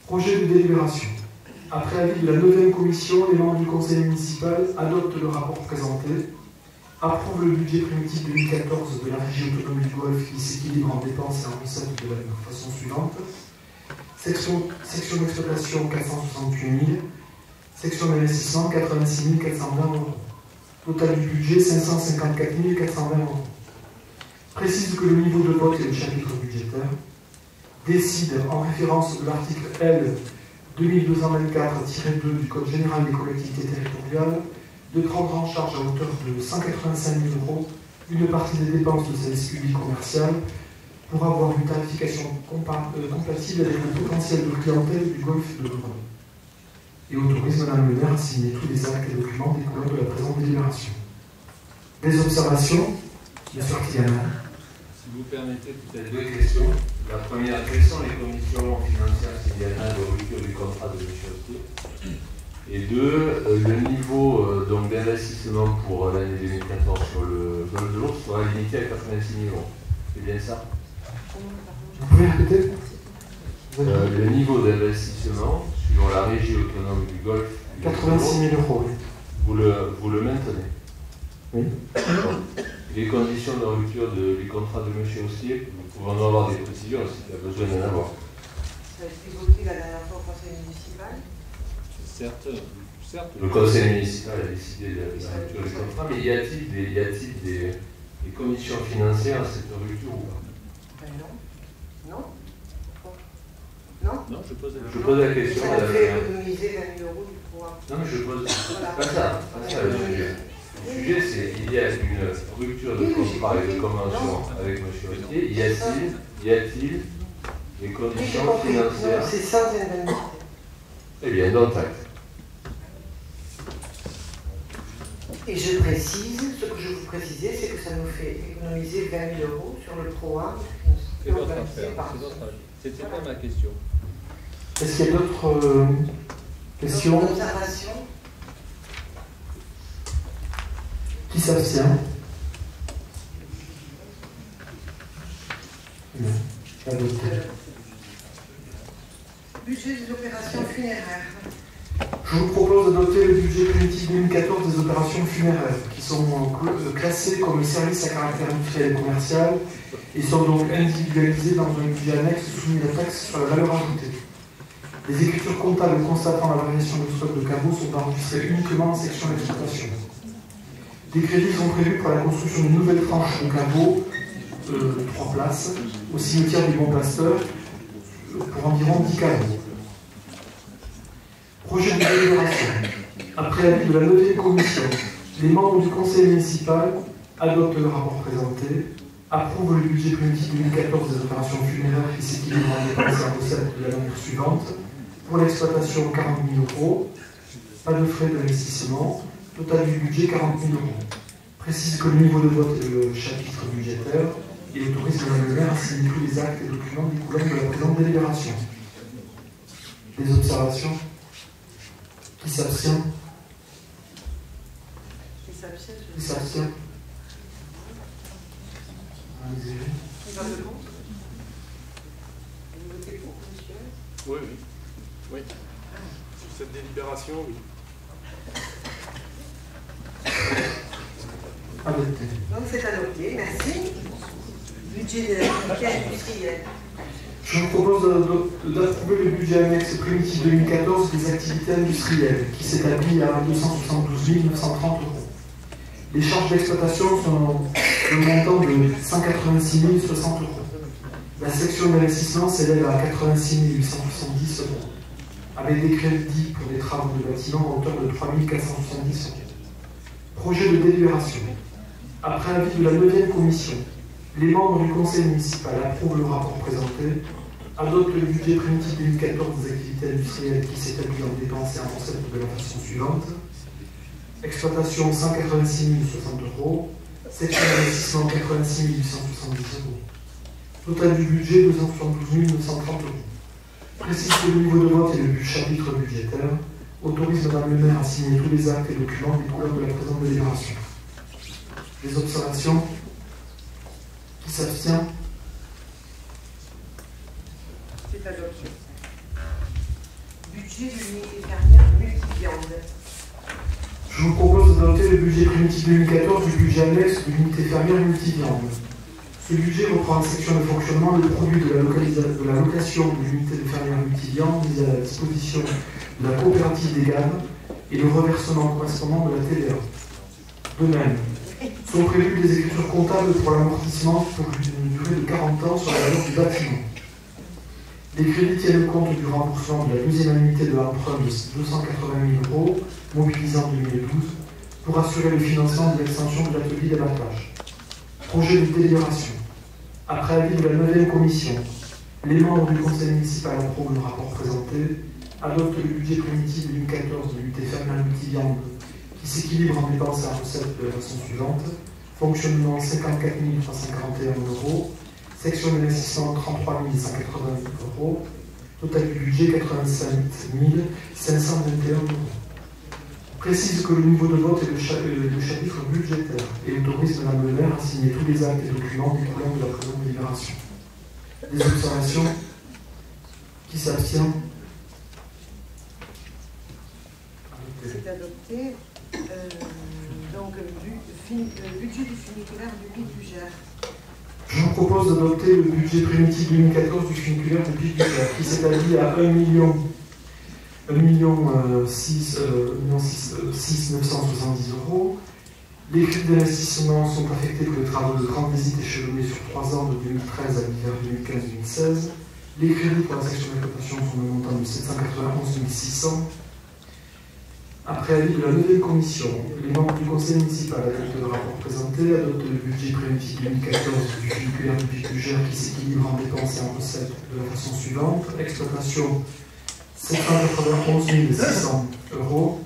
Projet de délibération. Après avis de la 9e commission, les membres du conseil municipal adoptent le rapport présenté, approuvent le budget primitif 2014 de la régie autonome du Golfe qui s'équilibre en dépenses et en recettes de la façon suivante. Section d'exploitation 468 000, section d'investissement 86 420 euros. Total du budget 554 420 euros. Précise que le niveau de vote est le chapitre budgétaire. Décide, en référence de l'article L 2224-2 du Code général des collectivités territoriales, de prendre en charge à hauteur de 185 000 euros une partie des dépenses de service public commercial pour avoir une tarification compatible avec le potentiel de clientèle du Golfe de Londres. Et autorise Madame le maire à signer tous les actes et documents découlant de la présente délibération. Des observations? Monsieur Artiganin. Si vous permettez peut-être deux questions. La première, quelles sont les conditions financières s'il y a de rupture du contrat de M. Hostier? Et deux, le niveau d'investissement pour l'année 2014 sur le golfe de l'Ours sera limité à 86 000 euros. C'est bien ça? Vous pouvez répéter? Le niveau d'investissement sur la régie autonome du Golfe. 86 000 euros, oui. Vous le maintenez? Oui. Les conditions de rupture du contrat de M. Hostier, vous pouvez en avoir des précisions s'il y a besoin d'en avoir. municipal. Certes. Le conseil municipal a décidé de la rupture du contrat, mais y a-t-il des commissions financières à cette rupture ou pas? Non. Non. Non, je pose la question. Ça fait économiser 20 000 € du pouvoir. Non, mais je pose pas ça le sujet. Le sujet, c'est qu'il y a une rupture de contrat et de convention avec M. Retier. Y a-t-il des conditions financières? C'est sans indemnité. Eh bien, donc acte. Et je précise, ce que je vous précisais, c'est que ça nous fait économiser 20 000 € sur le programme. C'est votre affaire, c'est votre avis. C'était pas ma question. Est-ce qu'il y a d'autres questions? Observation. Qui s'abstient? Adopté. Budget des opérations funéraires. Je vous propose d'adopter le budget primitif 2014 des opérations funéraires, qui sont classées comme services à caractère industriel et commercial et sont donc individualisés dans un budget annexe soumis à la taxe sur la valeur ajoutée. Les écritures comptables constatant la variation de stock de caveaux sont enregistrées uniquement en section d'exploitation. Des crédits sont prévus pour la construction d'une nouvelle tranche de caveaux, 3 places, au cimetière du Bon Pasteur, pour environ 10 caveaux. Projet de délibération. Après avis de la 9e commission, les membres du conseil municipal adoptent le rapport présenté, approuvent le budget primitif 2014 des opérations funéraires qui s'équilibrent en dépenses et en recettes de la manière suivante. Pour l'exploitation, 40 000 €, pas de frais d'investissement, total du budget 40 000 €. Précise que le niveau de vote est le chapitre budgétaire et autorise Madame le maire à signer tous les actes et documents découlant de la présente délibération. Des observations? Qui s'abstient? Qui s'abstient? Qui va le contre? Vous votez pour, monsieur? Oui. Sur cette délibération, oui. Adopté. Donc c'est adopté, merci. Budget de l'activité industrielle. Je vous propose d'approuver le budget annexe primitif 2014 des activités industrielles, qui s'établit à 272 930 €. Les charges d'exploitation sont le montant de 186 060 €. La section d'investissement s'élève à 86 870 €, avec des crédits pour des travaux de bâtiment à hauteur de 3 470 €. Projet de délibération. Après avis de la 9e commission, les membres du conseil municipal approuvent le rapport présenté, adoptent le budget primitif 2014 des activités industrielles qui s'établit en dépenses et en recettes de la façon suivante. Exploitation 186 060 €, section d'investissement 86 870 €. Total du budget 272 930 €. Précise que le niveau de vote et le chapitre budgétaire autorise Madame le maire à signer tous les actes et documents découlant de la présente délibération. Les observations? Qui s'abstient? C'est adopté. Budget de l'unité fermière multiviande. Je vous propose d'adopter le budget primitif 2014 du budget annexe de l'unité fermière multiviande. Ce budget reprend en section de fonctionnement le produit de la location de l'unité de fermière multiviande mise à la disposition de la coopérative des gammes et le reversement correspondant de la TVA. De même, sont prévues des écritures comptables pour l'amortissement pour une durée de 40 ans sur la valeur du bâtiment. Les crédits tiennent compte du remboursement de la deuxième annuité de l'emprunt de 280 000 € mobilisé en 2012 pour assurer le financement de l'extension de l'atelier d'abattage. Projet de délibération. Après avis de la 9e commission, les membres du conseil municipal approuvent le rapport présenté, adoptent le budget primitif 2014 de l'unité fermière multiviande qui s'équilibre en dépenses et en recettes de la façon suivante. Fonctionnement 54 341 €, section d'investissement 33 188 €, total du budget 87 521 €. Précise que le niveau de vote est le chapitre budgétaire et autorise Madame le maire à signer tous les actes et documents découlant de la présente délibération. Des observations? Qui s'abstient? C'est adopté. Donc, le budget du funiculaire du Puy du Gers. Je vous propose d'adopter le budget primitif 2014 du funiculaire du Puy du Gers, qui s'établit à 1 6 970 €. Les crédits d'investissement sont affectés pour les travaux de grande visite échelonnés sur 3 ans de 2013 à l'hiver 2015-2016. Les crédits pour la section d'exploitation sont d'un montant de 791 600. Après avis de la 9e commission, les membres du conseil municipal adoptent le rapport présenté, adoptent le budget préventif 2014 du funiculaire du Picugère qui s'équilibre en dépenses et en recettes de la façon suivante. Exploitation 791 600 €.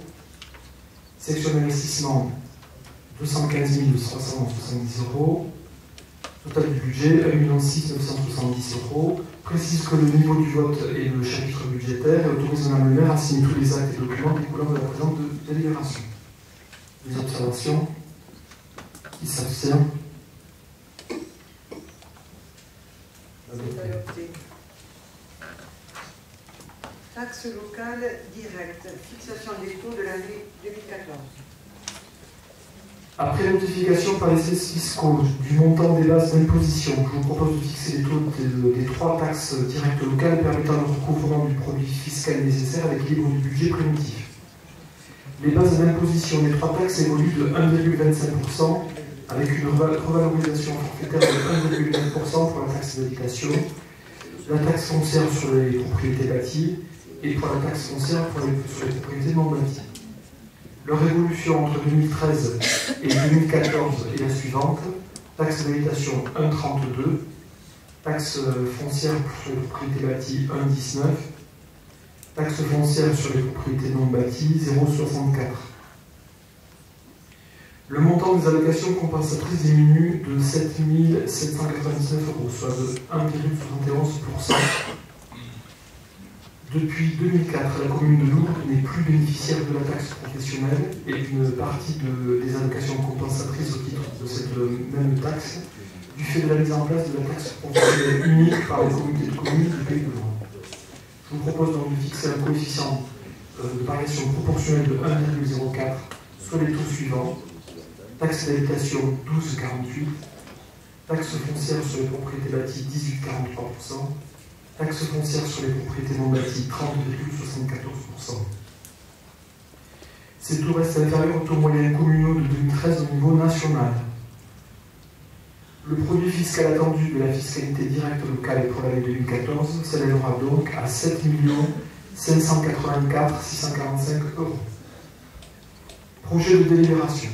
Section d'investissement 215 370 €. Total du budget 1 6 970 €. Précise que le niveau du vote est le chapitre budgétaire et autorise Mme le maire à signer tous les actes et documents découlant de la présente délibération. Les observations? Qui s'abstient? Adopté. Taxe locale directe, fixation des taux de l'année 2014. Après notification par les services fiscaux du montant des bases d'imposition, je vous propose de fixer les taux des 3 taxes directes locales permettant le recouvrement du produit fiscal nécessaire à l'équilibre du budget préventif. Les bases d'imposition des 3 taxes évoluent de 1,25% avec une revalorisation forfaitaire de 1,9% pour la taxe d'habitation, la taxe foncière sur les propriétés bâties et pour la taxe foncière sur les propriétés non bâties. Leur évolution entre 2013 et 2014 est la suivante. Taxe d'habitation 1,32, taxe foncière sur les propriétés bâties 1,19, taxe foncière sur les propriétés non bâties 0,64. Le montant des allocations compensatrices diminue de 7 799 €, soit de 1,71%. Depuis 2004, la commune de Lourdes n'est plus bénéficiaire de la taxe professionnelle et d'une partie des allocations compensatrices au titre de cette même taxe, du fait de la mise en place de la taxe professionnelle unique par les communautés de communes du Pays de Lourdes. Je vous propose donc de fixer un coefficient de variation proportionnelle de 1,04 sur les taux suivants. Taxe d'habitation 12,48, taxe foncière sur les propriétés bâties 18,43%, taxe foncière sur les propriétés non bâties 30,74%. Ces taux restent inférieurs aux taux moyens communaux de 2013 au niveau national. Le produit fiscal attendu de la fiscalité directe locale pour l'année 2014 s'élèvera donc à 7 584 645 €. Projet de délibération.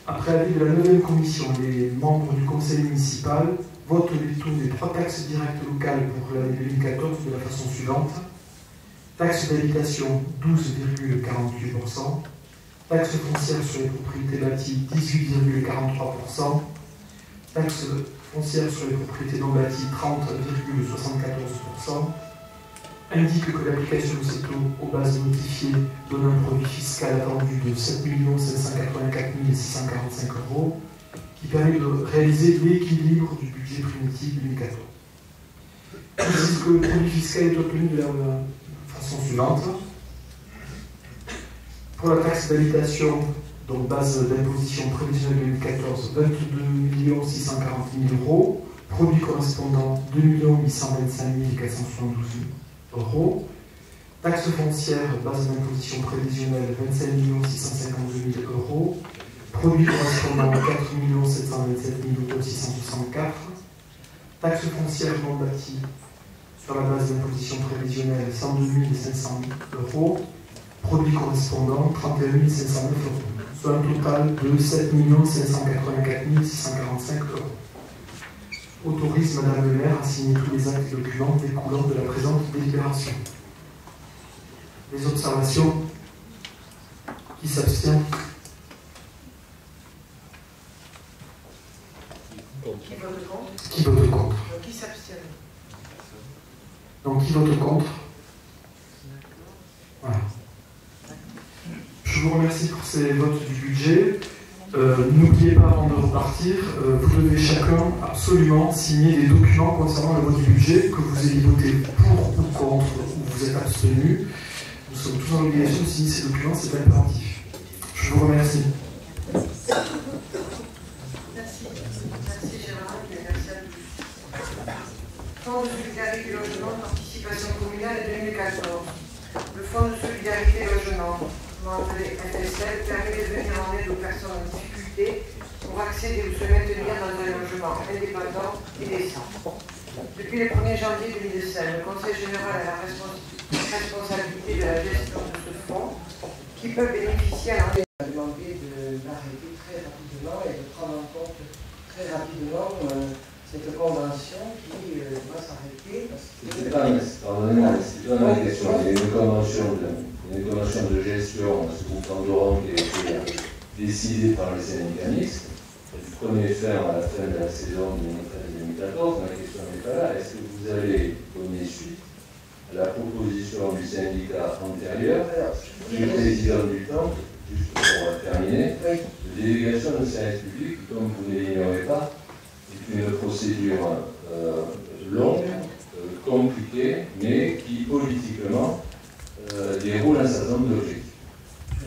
Après avis de la 9e commission, les membres du conseil municipal votent les taux des 3 taxes directes locales pour l'année 2014 de la façon suivante. Taxe d'habitation 12,48%, taxe foncière sur les propriétés bâties 18,43%, taxe foncière sur les propriétés non bâties 30,74%, indique que l'application de ces taux aux bases notifiées donne un produit fiscal attendu de 7 584 645 €, qui permet de réaliser l'équilibre du budget primitif 2014. Je précise que le produit fiscal est obtenu de la façon suivante. Pour la taxe d'habitation, donc base d'imposition prévisionnelle 2014, 22 640 000 €, produit correspondant 2 825 472 €. Taxe foncière, base d'imposition prévisionnelle 25 652 000 €. Produit correspondant à 4 727 664 €. Taxe foncière non bâtie sur la base d'imposition prévisionnelle 102 500 €. Produit correspondant 31 509 €. Soit un total de 7 584 645 €. Autorise Madame le maire à signer tous les actes et documents découlant de la présente délibération. Les observations? Qui s'abstient? Qui vote contre? Qui vote contre? Qui s'abstient? Donc qui vote contre? Voilà. Je vous remercie pour ces votes du budget. N'oubliez pas avant de repartir, vous devez chacun absolument signer les documents concernant le vote du budget, que vous ayez voté pour ou contre, ou vous êtes abstenu. Nous sommes tous en obligation de signer ces documents, c'est impératif. Je vous remercie. Merci. Merci Gérard et merci à tous. Fonds de solidarité et logement, participation communale 2014. Le fonds Fonds de solidarité logement, membre des FSL, permet de venir en aide aux personnes en difficulté pour accéder ou se maintenir dans un logement indépendant et décent. Depuis le 1er janvier 2016, le Conseil général a la responsabilité de la gestion de ce fonds qui peut bénéficier à l'entrée. On a demandé de l'arrêter très rapidement et de prendre en compte très rapidement cette convention qui va s'arrêter. Pardonnez-moi, c'est pas ma question. Il y a une convention de gestion sous Pandora qui a été décidée par les syndicats mixtes. Elle prenait fin à la fin de la saison 2013-2014. Ma question n'est pas là. Est-ce que vous allez donner suite à la proposition du syndicat antérieur, du président du Temple, juste pour terminer, de délégation de service public, comme vous ne l'ignorez pas, est une procédure longue, compliquée, mais qui politiquement déroule un certain nombre d'objectifs.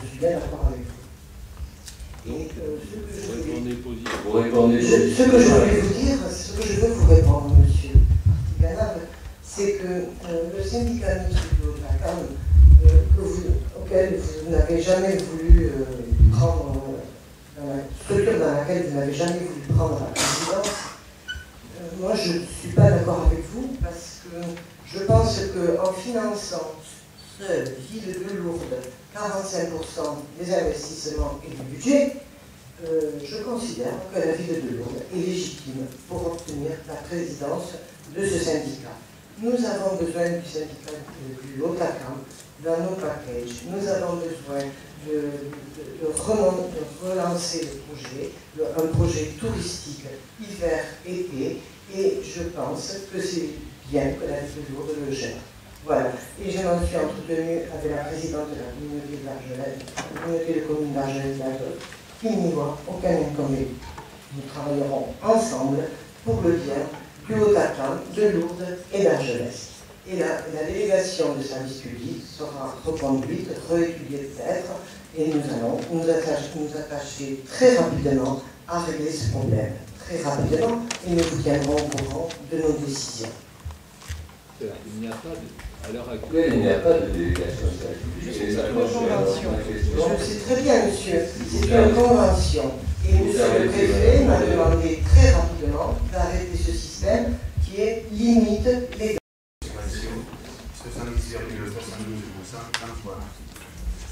Je suis bien d'accord avec vous. Et vous répondez ce que je voulais vous dire, ce que je veux vous répondre, monsieur Ganab, c'est que le syndicat mixte de la CAM, auquel vous n'avez jamais voulu prendre, structure dans laquelle vous n'avez jamais voulu prendre la présidence, moi je ne suis pas d'accord avec vous parce que je pense qu'en finançant seule Ville de Lourdes 45% des investissements et du budget, je considère que la Ville de Lourdes est légitime pour obtenir la présidence de ce syndicat. Nous avons besoin du syndicat du Haut-Acam dans nos packages. Nous avons besoin de relancer le projet, un projet touristique hiver-été, et je pense que c'est bien que la Ville de Lourdes le gère. Voilà. Et je m'en suis entretenue avec la présidente de la communauté d'Argelès, la communauté de communes d'Argelès-Ladotte, qui n'y voit aucun inconvénient. Nous travaillerons ensemble pour le bien du Haut-Acam, de Lourdes et d'Argelès. Et la délégation de service public sera reconduite, réétudiée peut-être, et nous allons nous attacher très rapidement à régler ce problème. Très rapidement, et nous vous tiendrons au courant de nos décisions. Il n'y a pas à l'heure actuelle, il n'y a pas de délégation de service public. C'est une convention. Je sais très bien, monsieur. C'est une convention. Et monsieur le préfet m'a demandé très rapidement d'arrêter ce système qui est limite légal. 70,72% d'emplois.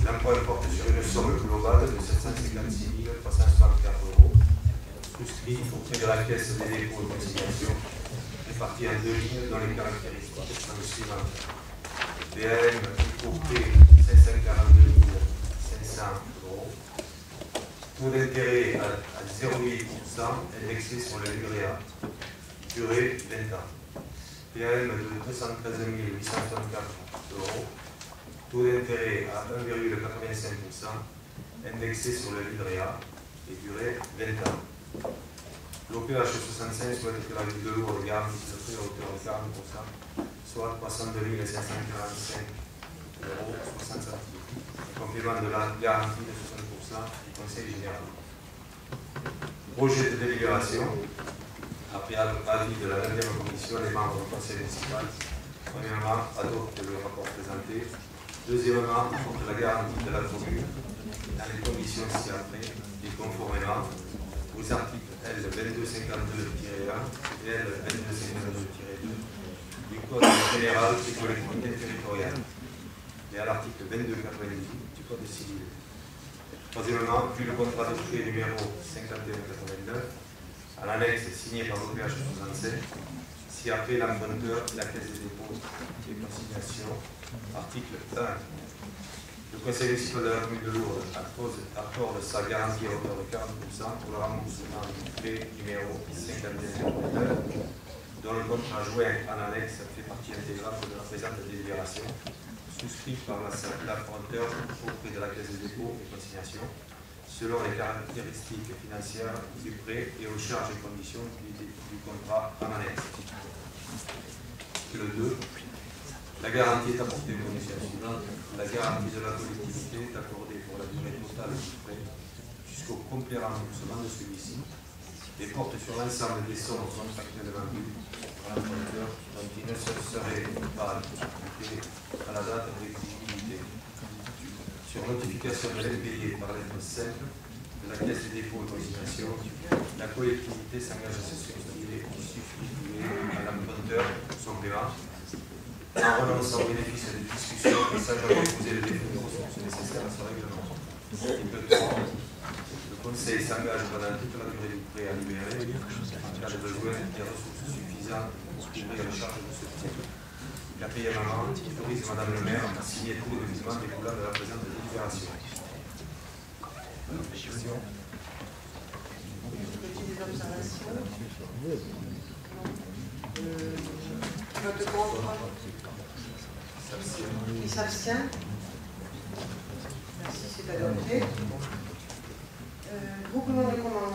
L'emploi porte sur une somme globale de 756 364 €, souscrit auprès de la Caisse des dépôts de consignation, répartis en deux lignes dont les caractéristiques sont les suivantes. BAM courté 542 500 €, taux d'intérêt à 0,8%, indexé sur le livret A, durée 20 ans. PAM de 213 864 €, taux d'intérêt à 1,85%, indexé sur le livret A et durée 20 ans. L'OPH 65 souhaite que la Ville de Lourdes garantisse le prêt à hauteur de 40%, soit 302 545 €60 en complément de la garantie de 60% du Conseil général. Projet de délibération. Après avis de la 9e commission, les membres du conseil municipal, premièrement, adoptent le rapport présenté. Deuxièmement, apportent la garantie de la commune dans les conditions ci-après et conformément aux articles L 2252-1 et L 2252-2 du Code général des collectivités territoriales et à l'article 2298 du Code civil. Troisièmement, puis le contrat de prêt numéro 5189 à l'annexe signé par l'OPH 65, si après l'emprunteur, la Caisse des dépôts et consignations, article 1. Le Conseil municipal de la commune de Lourdes accorde sa garantie à hauteur de 40% pour le remboursement du prêt numéro 5189, dont le contrat joint en annexe fait partie intégrante de la présente délibération, souscrit par l'emprunteur auprès de la Caisse des dépôts et consignations, selon les caractéristiques financières du prêt et aux charges et conditions du contrat en annexe. Le 2. La garantie est apportée aux conditions suivantes. La garantie de la collectivité est accordée pour la durée totale du prêt jusqu'au complet remboursement de celui-ci et porte sur l'ensemble des sommes contractuellement dues par l'emprunteur dont il ne se serait pas appliqué à la date de l'exigibilité. sur notification de l'impayé par lettre simple de la caisse des dépôts et consignations, la collectivité s'engage à se substituer à l'emprunteur son paiement en renonçant au bénéfice des discussions et sans jamais épouser le défaut de ressources nécessaires à ce règlement. Le Conseil s'engage pendant toute la durée du prêt à libérer en cas de besoin des ressources suffisantes pour couvrir les charges de ce type. Quatrièmement, autorise Madame le maire à signer tous les documents découlant de la présente délibération. Questions? Des observations? Vote contre? Qui s'abstient? Merci, c'est adopté. Groupement de commandes.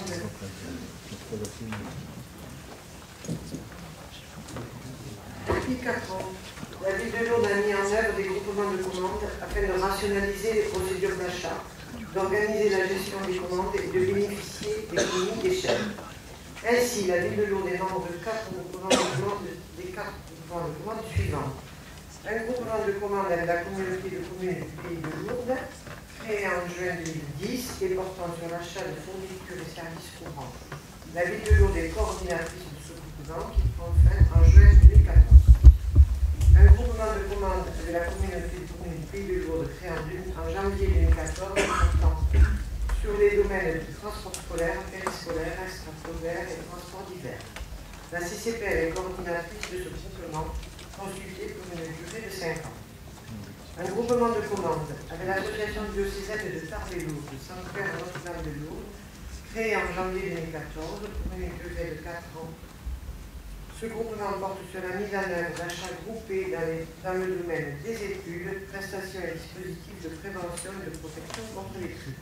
Depuis 4 ans, la ville de Lourdes a mis en œuvre des groupements de commandes afin de rationaliser les procédures d'achat, d'organiser la gestion des commandes et de bénéficier d'économies d'échelle. Ainsi, la ville de Lourdes est membre de 4 groupements de commandes, des 4 groupements de commandes suivants. Un groupement de commandes avec la communauté de communes du pays de Lourdes, créé en juin 2010 et portant sur l'achat de fournitures et services courants. La ville de Lourdes est coordinatrice de ce groupement qui prend fin en juin 2014. Un groupement de commandes avec la communauté de communes du pays de Lourdes créé en janvier 2014 portant sur les domaines du transport scolaire, périscolaire, extrascolaire et transport d'hiver. La CCPL est coordinatrice de ce groupement constitué pour une durée de 5 ans. Un groupement de commandes avec l'association diocésaine de Tarbes et Lourdes, de Saint-Père Notre-Dame de Lourdes, créé en janvier 2014 pour une durée de 4 ans. Ce groupement porte sur la mise en œuvre d'achats groupés dans le domaine des études, prestations et dispositifs de prévention et de protection contre les crues.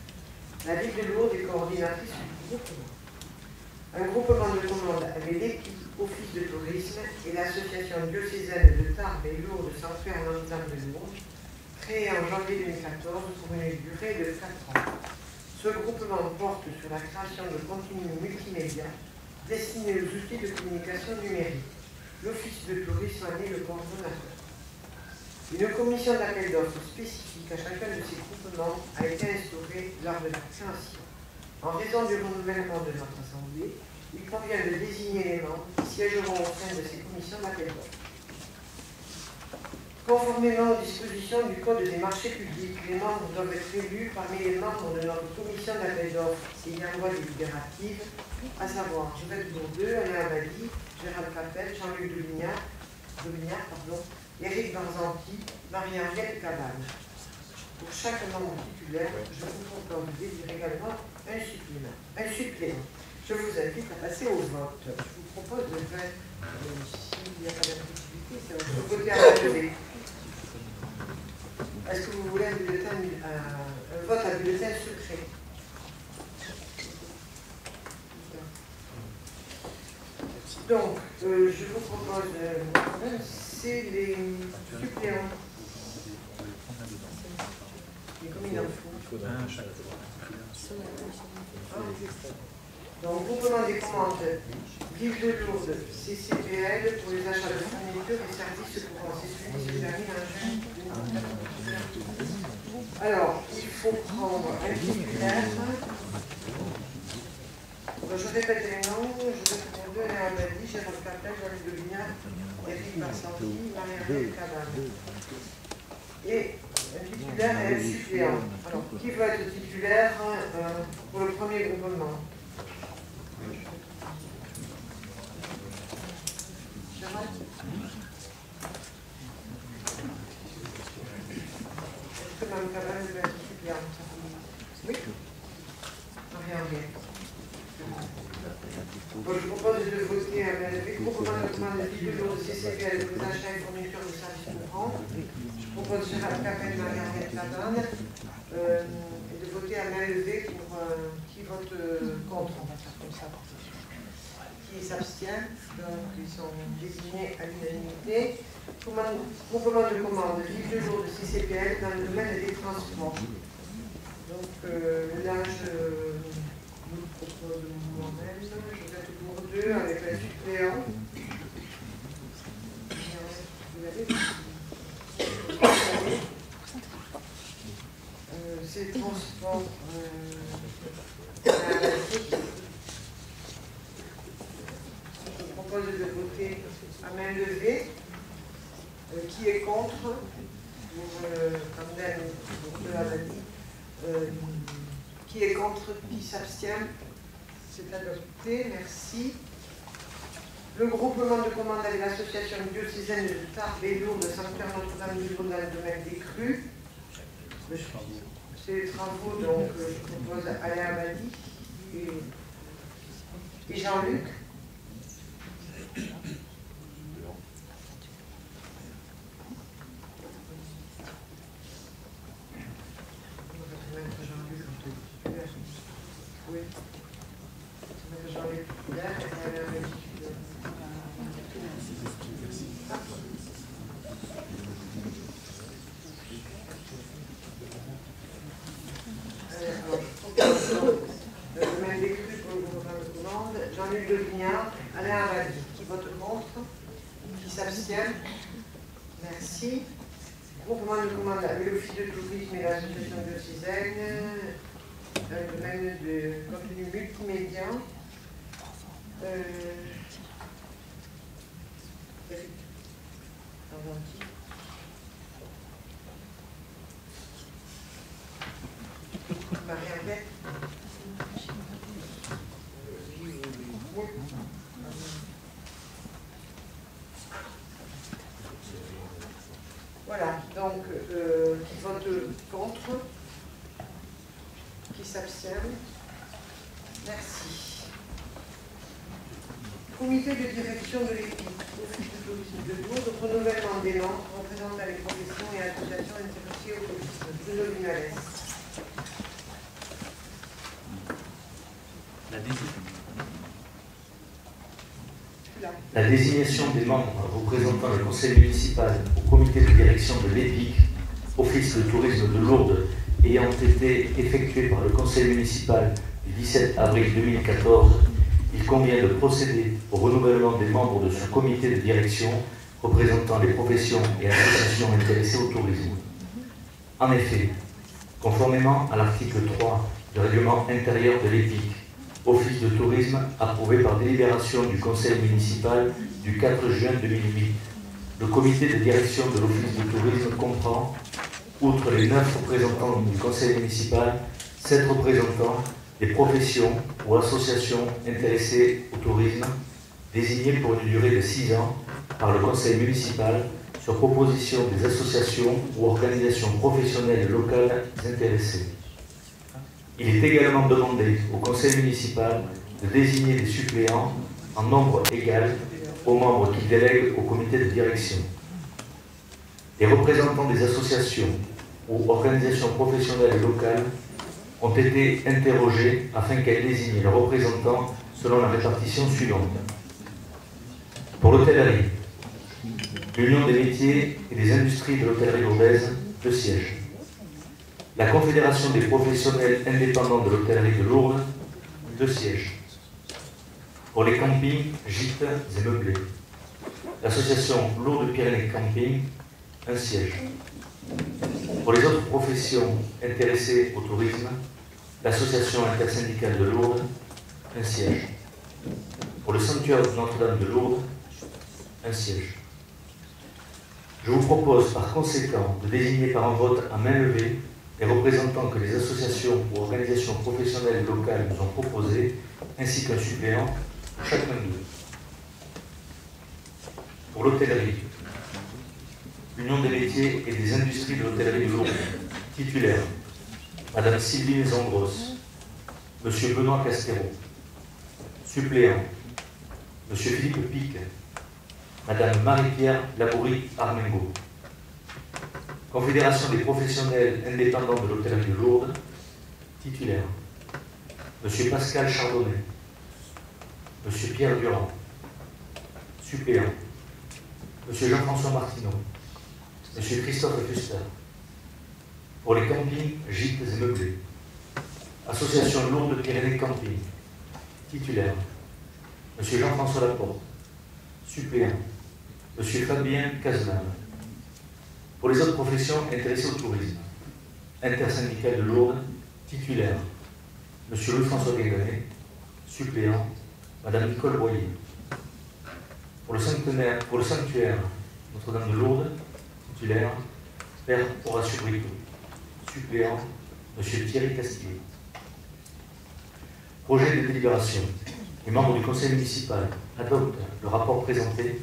La ville de Lourdes est coordinatrice du groupement. Un groupement de commandes avec l'équipe Office de tourisme et l'association diocésaine de Tarbes et Lourdes Saint-Père Notre-Dame de Lourdes, créé en janvier 2014 pour une durée de 4 ans. Ce groupement porte sur la création de contenus multimédia destinés aux outils de communication numérique. L'Office de tourisme en est le coordonnateur. Une commission d'appel d'offres spécifique à chacun de ces groupements a été instaurée lors de la création. En raison du renouvellement de notre Assemblée, il convient de désigner les membres qui siégeront au sein de ces commissions d'appel d'offres. Conformément aux dispositions du Code des marchés publics, les membres doivent être élus parmi les membres de notre commission d'appel d'offres ayant voix délibérative, à savoir Yvette Bourdeux, Alain Abadi, Gérald Capel, Jean-Luc Domignard, Éric Barzanti, Marie-Henriette Cabane. Pour chaque membre titulaire, je vous propose d'élire également un suppléant. Je vous invite à passer au vote. Je vous propose de faire, s'il n'y a pas d'impossibilité, c'est de voter à la levée. Est-ce que vous voulez un vote à bulletin secret? Donc, je vous propose, c'est les suppléants. Et comme il en faut. Donc, groupement des commandes, Ville de Lourdes, CCPL, pour les achats de fournitures et services courants. C'est celui qui se termine en juin 2014. Alors, il faut prendre un titulaire. Je répète les noms, je vais prendre deux, Léa Abadi, Gérald Capel, Jean-Luc Domignard, Éric Barzanti, Marie-Henriette Cabane. Et un titulaire et un suppléant. Alors, qui veut être titulaire pour le premier groupement? Gérald? Est-ce que Mme Cabane veut être suppléant? Oui? Marie-Henriette. Bon, je propose de voter avec groupement de commandes de Ville de Lourdes, CCPL, des achats et fournitures de services courants. Je propose Gérald Capel, Marie-Henriette Cabane, et de voter à main levée pour qui vote contre, on va faire comme ça. Qui s'abstient, donc ils sont désignés à l'unanimité. Groupement de commandes Ville de Lourdes, CCPL, dans le domaine des transports. Donc là, je vous propose moi-même, je vais être pour deux avec un suppléant. Vous l'avez Bon, je vous propose de voter à main levée. Qui est contre? Qui est contre? Qui s'abstient? C'est adopté, merci. Le groupement de commande avec l'association diocésaine de Tarbes et Lourdes, Sanctuaire Notre-Dame du Lourdes dans le domaine des crues. C'est les travaux, donc je propose Alain Abadi et Jean-Luc. Oui. Jean-Luc Jean-Luc Devignard, Alain Abadi. Qui vote contre? Qui s'abstient? Merci. Groupement de commande avec l'Office de tourisme et l'association diocésaine, dans le domaine de contenu multimédia. Marie-Arlette. Voilà, donc qui vote contre, qui s'abstient. Merci. Comité de direction de l'EPIC, Office de tourisme de Lourdes, renouvellement des membres représentant les professions et associations intéressées au tourisme. Bruno Vinales. La désignation des membres représentant le conseil municipal au comité de direction de l'EPIC, Office de tourisme de Lourdes, ayant été effectuée par le conseil municipal du 17 avril 2014, il convient de procéder au renouvellement des membres de ce comité de direction représentant les professions et associations intéressées au tourisme. En effet, conformément à l'article 3 du règlement intérieur de l'EPIC, Office de tourisme approuvé par délibération du conseil municipal du 4 juin 2008. Le comité de direction de l'Office de tourisme comprend, outre les 9 représentants du conseil municipal, 7 représentants des professions ou associations intéressées au tourisme, désignés pour une durée de 6 ans par le conseil municipal sur proposition des associations ou organisations professionnelles locales intéressées. Il est également demandé au conseil municipal de désigner des suppléants en nombre égal aux membres qu'il délègue au comité de direction. Les représentants des associations ou organisations professionnelles locales ont été interrogés afin qu'elles désignent leurs représentants selon la répartition suivante. Pour l'hôtellerie, l'Union des métiers et des industries de l'hôtellerie lourdaise, 2 sièges. La Confédération des professionnels indépendants de l'hôtellerie de Lourdes, 2 sièges. Pour les campings, gîtes et meublés, l'association Lourdes-Pyrénées Camping, 1 siège. Pour les autres professions intéressées au tourisme, l'association intersyndicale de Lourdes, 1 siège. Pour le sanctuaire de Notre-Dame de Lourdes, 1 siège. Je vous propose par conséquent de désigner par un vote à main levée les représentants que les associations ou organisations professionnelles locales nous ont proposés, ainsi qu'un suppléant pour chacun d'eux. Pour l'hôtellerie, l'Union des métiers et des industries de l'hôtellerie de Lourdes, titulaire, Madame Sylvie Maison-Grosse, Monsieur Benoît Castero, suppléant, Monsieur Philippe Pic, Madame Marie-Pierre Labourie-Armengo. Confédération des professionnels indépendants de l'hôtellerie de Lourdes, titulaire, Monsieur Pascal Chardonnay, Monsieur Pierre Durand, suppléant, Monsieur Jean-François Martineau, Monsieur Christophe Fuster. Pour les campings, gîtes et meublés, Association Lourdes-Pyrénées Camping, titulaire, Monsieur Jean-François Laporte, suppléant, Monsieur Fabien Cazenave. Pour les autres professions intéressées au tourisme, intersyndicale de Lourdes, Titulaire, M. Louis-François Guéganet. Suppléant, Mme Nicole Boyer. Pour le sanctuaire Notre-Dame de Lourdes, titulaire, Père Horacio Brito. Suppléant, M. Thierry Castillo. Projet de délibération. Les membres du conseil municipal adoptent le rapport présenté,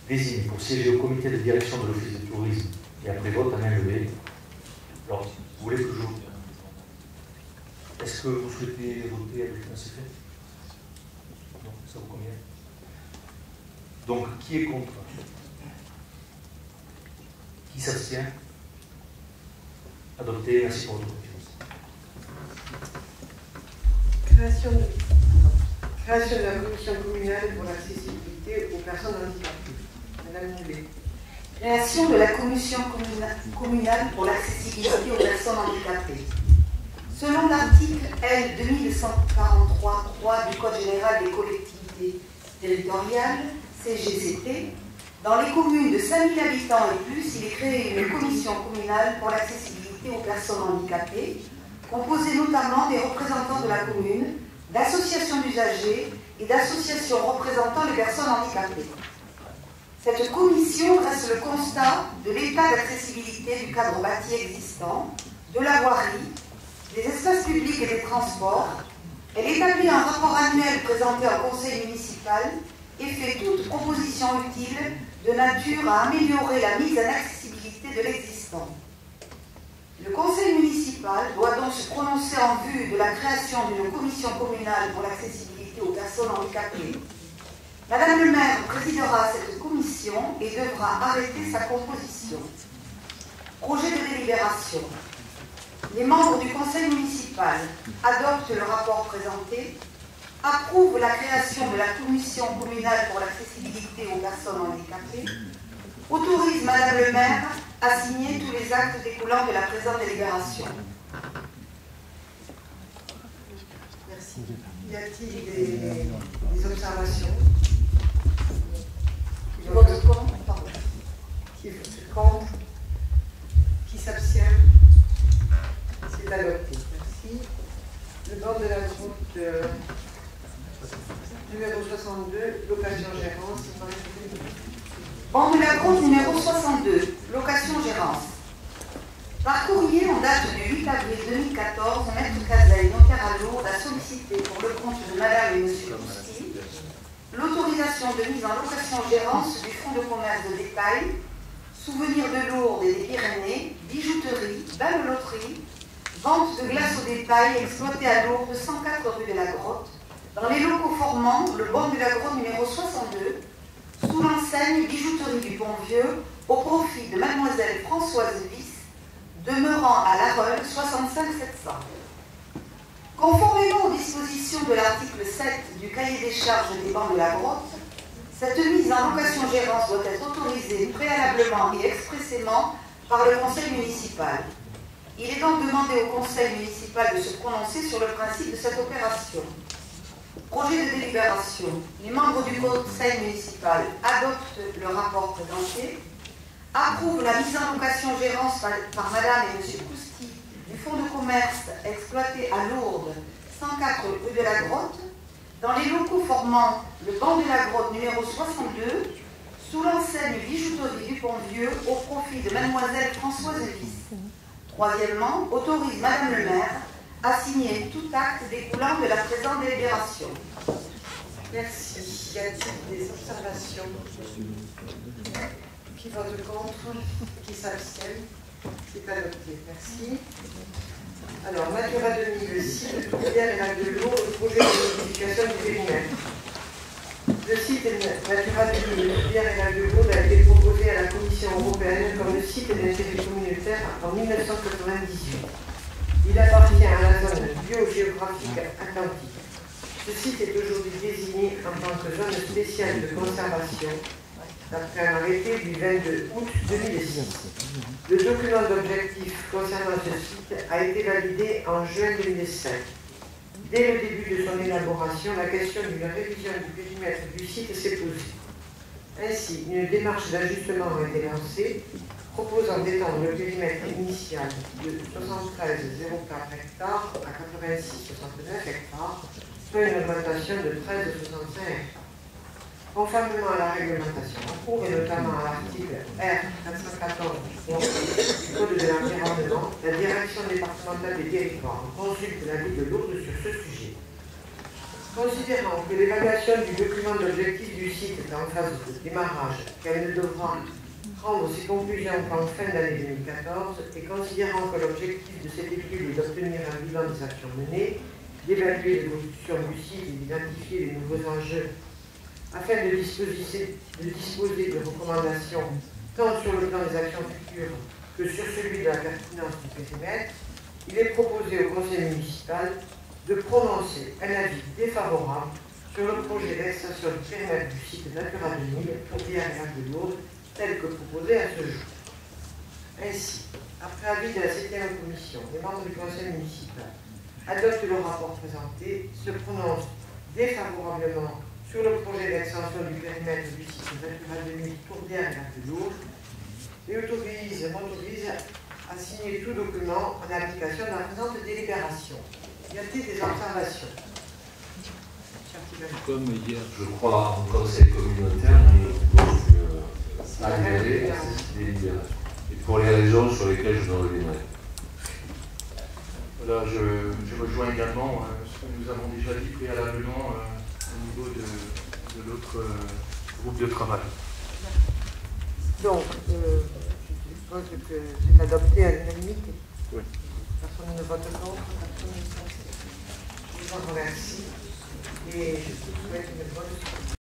désignent pour siéger au comité de direction de l'office de tourisme et après vote à main levée. Alors, vous voulez que je... Est-ce que vous souhaitez voter avec un secret? Non, ça vous convient? Donc, qui est contre? Qui s'abstient? Adopté, merci pour votre confiance. Création de la commission communale pour l'accessibilité aux personnes handicapées. Madame Moulet. Création de la commission communale pour l'accessibilité aux personnes handicapées. Selon l'article L. 2143.3 du Code général des collectivités territoriales, CGCT, dans les communes de 5000 habitants et plus, il est créé une commission communale pour l'accessibilité aux personnes handicapées, composée notamment des représentants de la commune, d'associations d'usagers et d'associations représentant les personnes handicapées. Cette commission dresse le constat de l'état d'accessibilité du cadre bâti existant, de la voirie, des espaces publics et des transports. Elle établit un rapport annuel présenté au conseil municipal et fait toute proposition utile de nature à améliorer la mise en accessibilité de l'existant. Le conseil municipal doit donc se prononcer en vue de la création d'une commission communale pour l'accessibilité aux personnes handicapées. Madame le maire présidera cette commission et devra arrêter sa composition. Projet de délibération. Les membres du conseil municipal adoptent le rapport présenté, approuvent la création de la commission communale pour l'accessibilité aux personnes handicapées, autorisent Madame le maire à signer tous les actes découlant de la présente délibération. Merci. Y a-t-il des observations? Qui vote contre? Pardon. Qui vote contre? Qui s'abstient? C'est adopté. Merci. Le bord de la route numéro 62, location-gérance. Bord de la Grotte numéro 62, location-gérance. Par courrier en date du 8 avril 2014, Maître Cazeille, notaire à Lourdes, a sollicité pour le compte de Madame et Monsieur Cousty l'autorisation de mise en location-gérance du fonds de commerce de détail, souvenirs de Lourdes et des Pyrénées, bijouterie, balloterie, vente de glace au détail exploitée à Lourdes, 104 rue de la Grotte, dans les locaux formant le bord de la Grotte numéro 62, sous l'enseigne bijouterie du Pont-Vieux, au profit de Mademoiselle Françoise Viss, demeurant à La Reule, 65 700. Conformément aux dispositions de l'article 7 du cahier des charges des bancs de la Grotte, cette mise en location-gérance doit être autorisée préalablement et expressément par le conseil municipal. Il est donc demandé au conseil municipal de se prononcer sur le principe de cette opération. Projet de délibération. Les membres du conseil municipal adoptent le rapport présenté, approuvent la mise en location-gérance par Madame et Monsieur Cousty du fonds de commerce exploité à Lourdes, 104 rue de la Grotte, dans les locaux formant le banc de la Grotte numéro 62, sous l'enseigne bijouterie du Pont-Vieux, au profit de Mademoiselle Françoise Viss. Troisièmement, autorise Madame le maire à signer tout acte découlant de la présente délibération. Merci. Y a-t-il des observations? Qui vote contre? Qui s'abstiennent? C'est adopté. Merci. Alors, Natura 2000, site de Tourbière et Lac de l'eau, le projet de modification du périmètre. Le site Natura 2000, Tourbière et Lac de l'eau a été proposé à la Commission européenne comme le site d'intérêt communautaire en 1998. Il appartient à la zone biogéographique atlantique. Ce site est aujourd'hui désigné en tant que zone spéciale de conservation d'après un arrêté du 22 août 2006. Le document d'objectif concernant ce site a été validé en juin 2005. Dès le début de son élaboration, la question d'une révision du périmètre du site s'est posée. Ainsi, une démarche d'ajustement a été lancée proposant d'étendre le périmètre initial de 73,04 hectares à 86,69 hectares, soit une augmentation de 13,65 hectares. Conformément à la réglementation en cours, et notamment à l'article R. 414 du Code de l'environnement, la direction départementale des territoires consulte la ville de Lourdes sur ce sujet. Considérant que l'évaluation du document d'objectif du site est en phase de démarrage, qu'elle ne devra rendre ses conclusions qu'en fin d'année 2014, et considérant que l'objectif de cette étude est d'obtenir un bilan des actions menées, d'évaluer l'évolution du site et d'identifier les nouveaux enjeux afin de disposer de recommandations tant sur le plan des actions futures que sur celui de la pertinence du périmètre, il est proposé au conseil municipal de prononcer un avis défavorable sur le projet d'extension du périmètre du site Natura 2000 Tourbière et Lac de Lourdes tel que proposé à ce jour. Ainsi, après avis de la 7e commission, les membres du conseil municipal adoptent le rapport présenté, se prononcent défavorablement sur le projet d'extension du périmètre du site Natura 2000 Tourbière et Lac de Lourdes et m'autorise à signer tout document en application de la présente délibération. Y a-t-il des observations? Comme hier. Je crois en conseil communautaire, mais adhérer à cette délibération. Et pour les raisons sur lesquelles je donne les mains. Voilà, je rejoins également ce que nous avons déjà dit préalablement au niveau de l'autre groupe de travail. Donc, je suppose que c'est adopté à l'unanimité. Oui. Personne ne vote contre, personne ne s'abstient. Je vous en remercie et je vous souhaite une bonne soirée.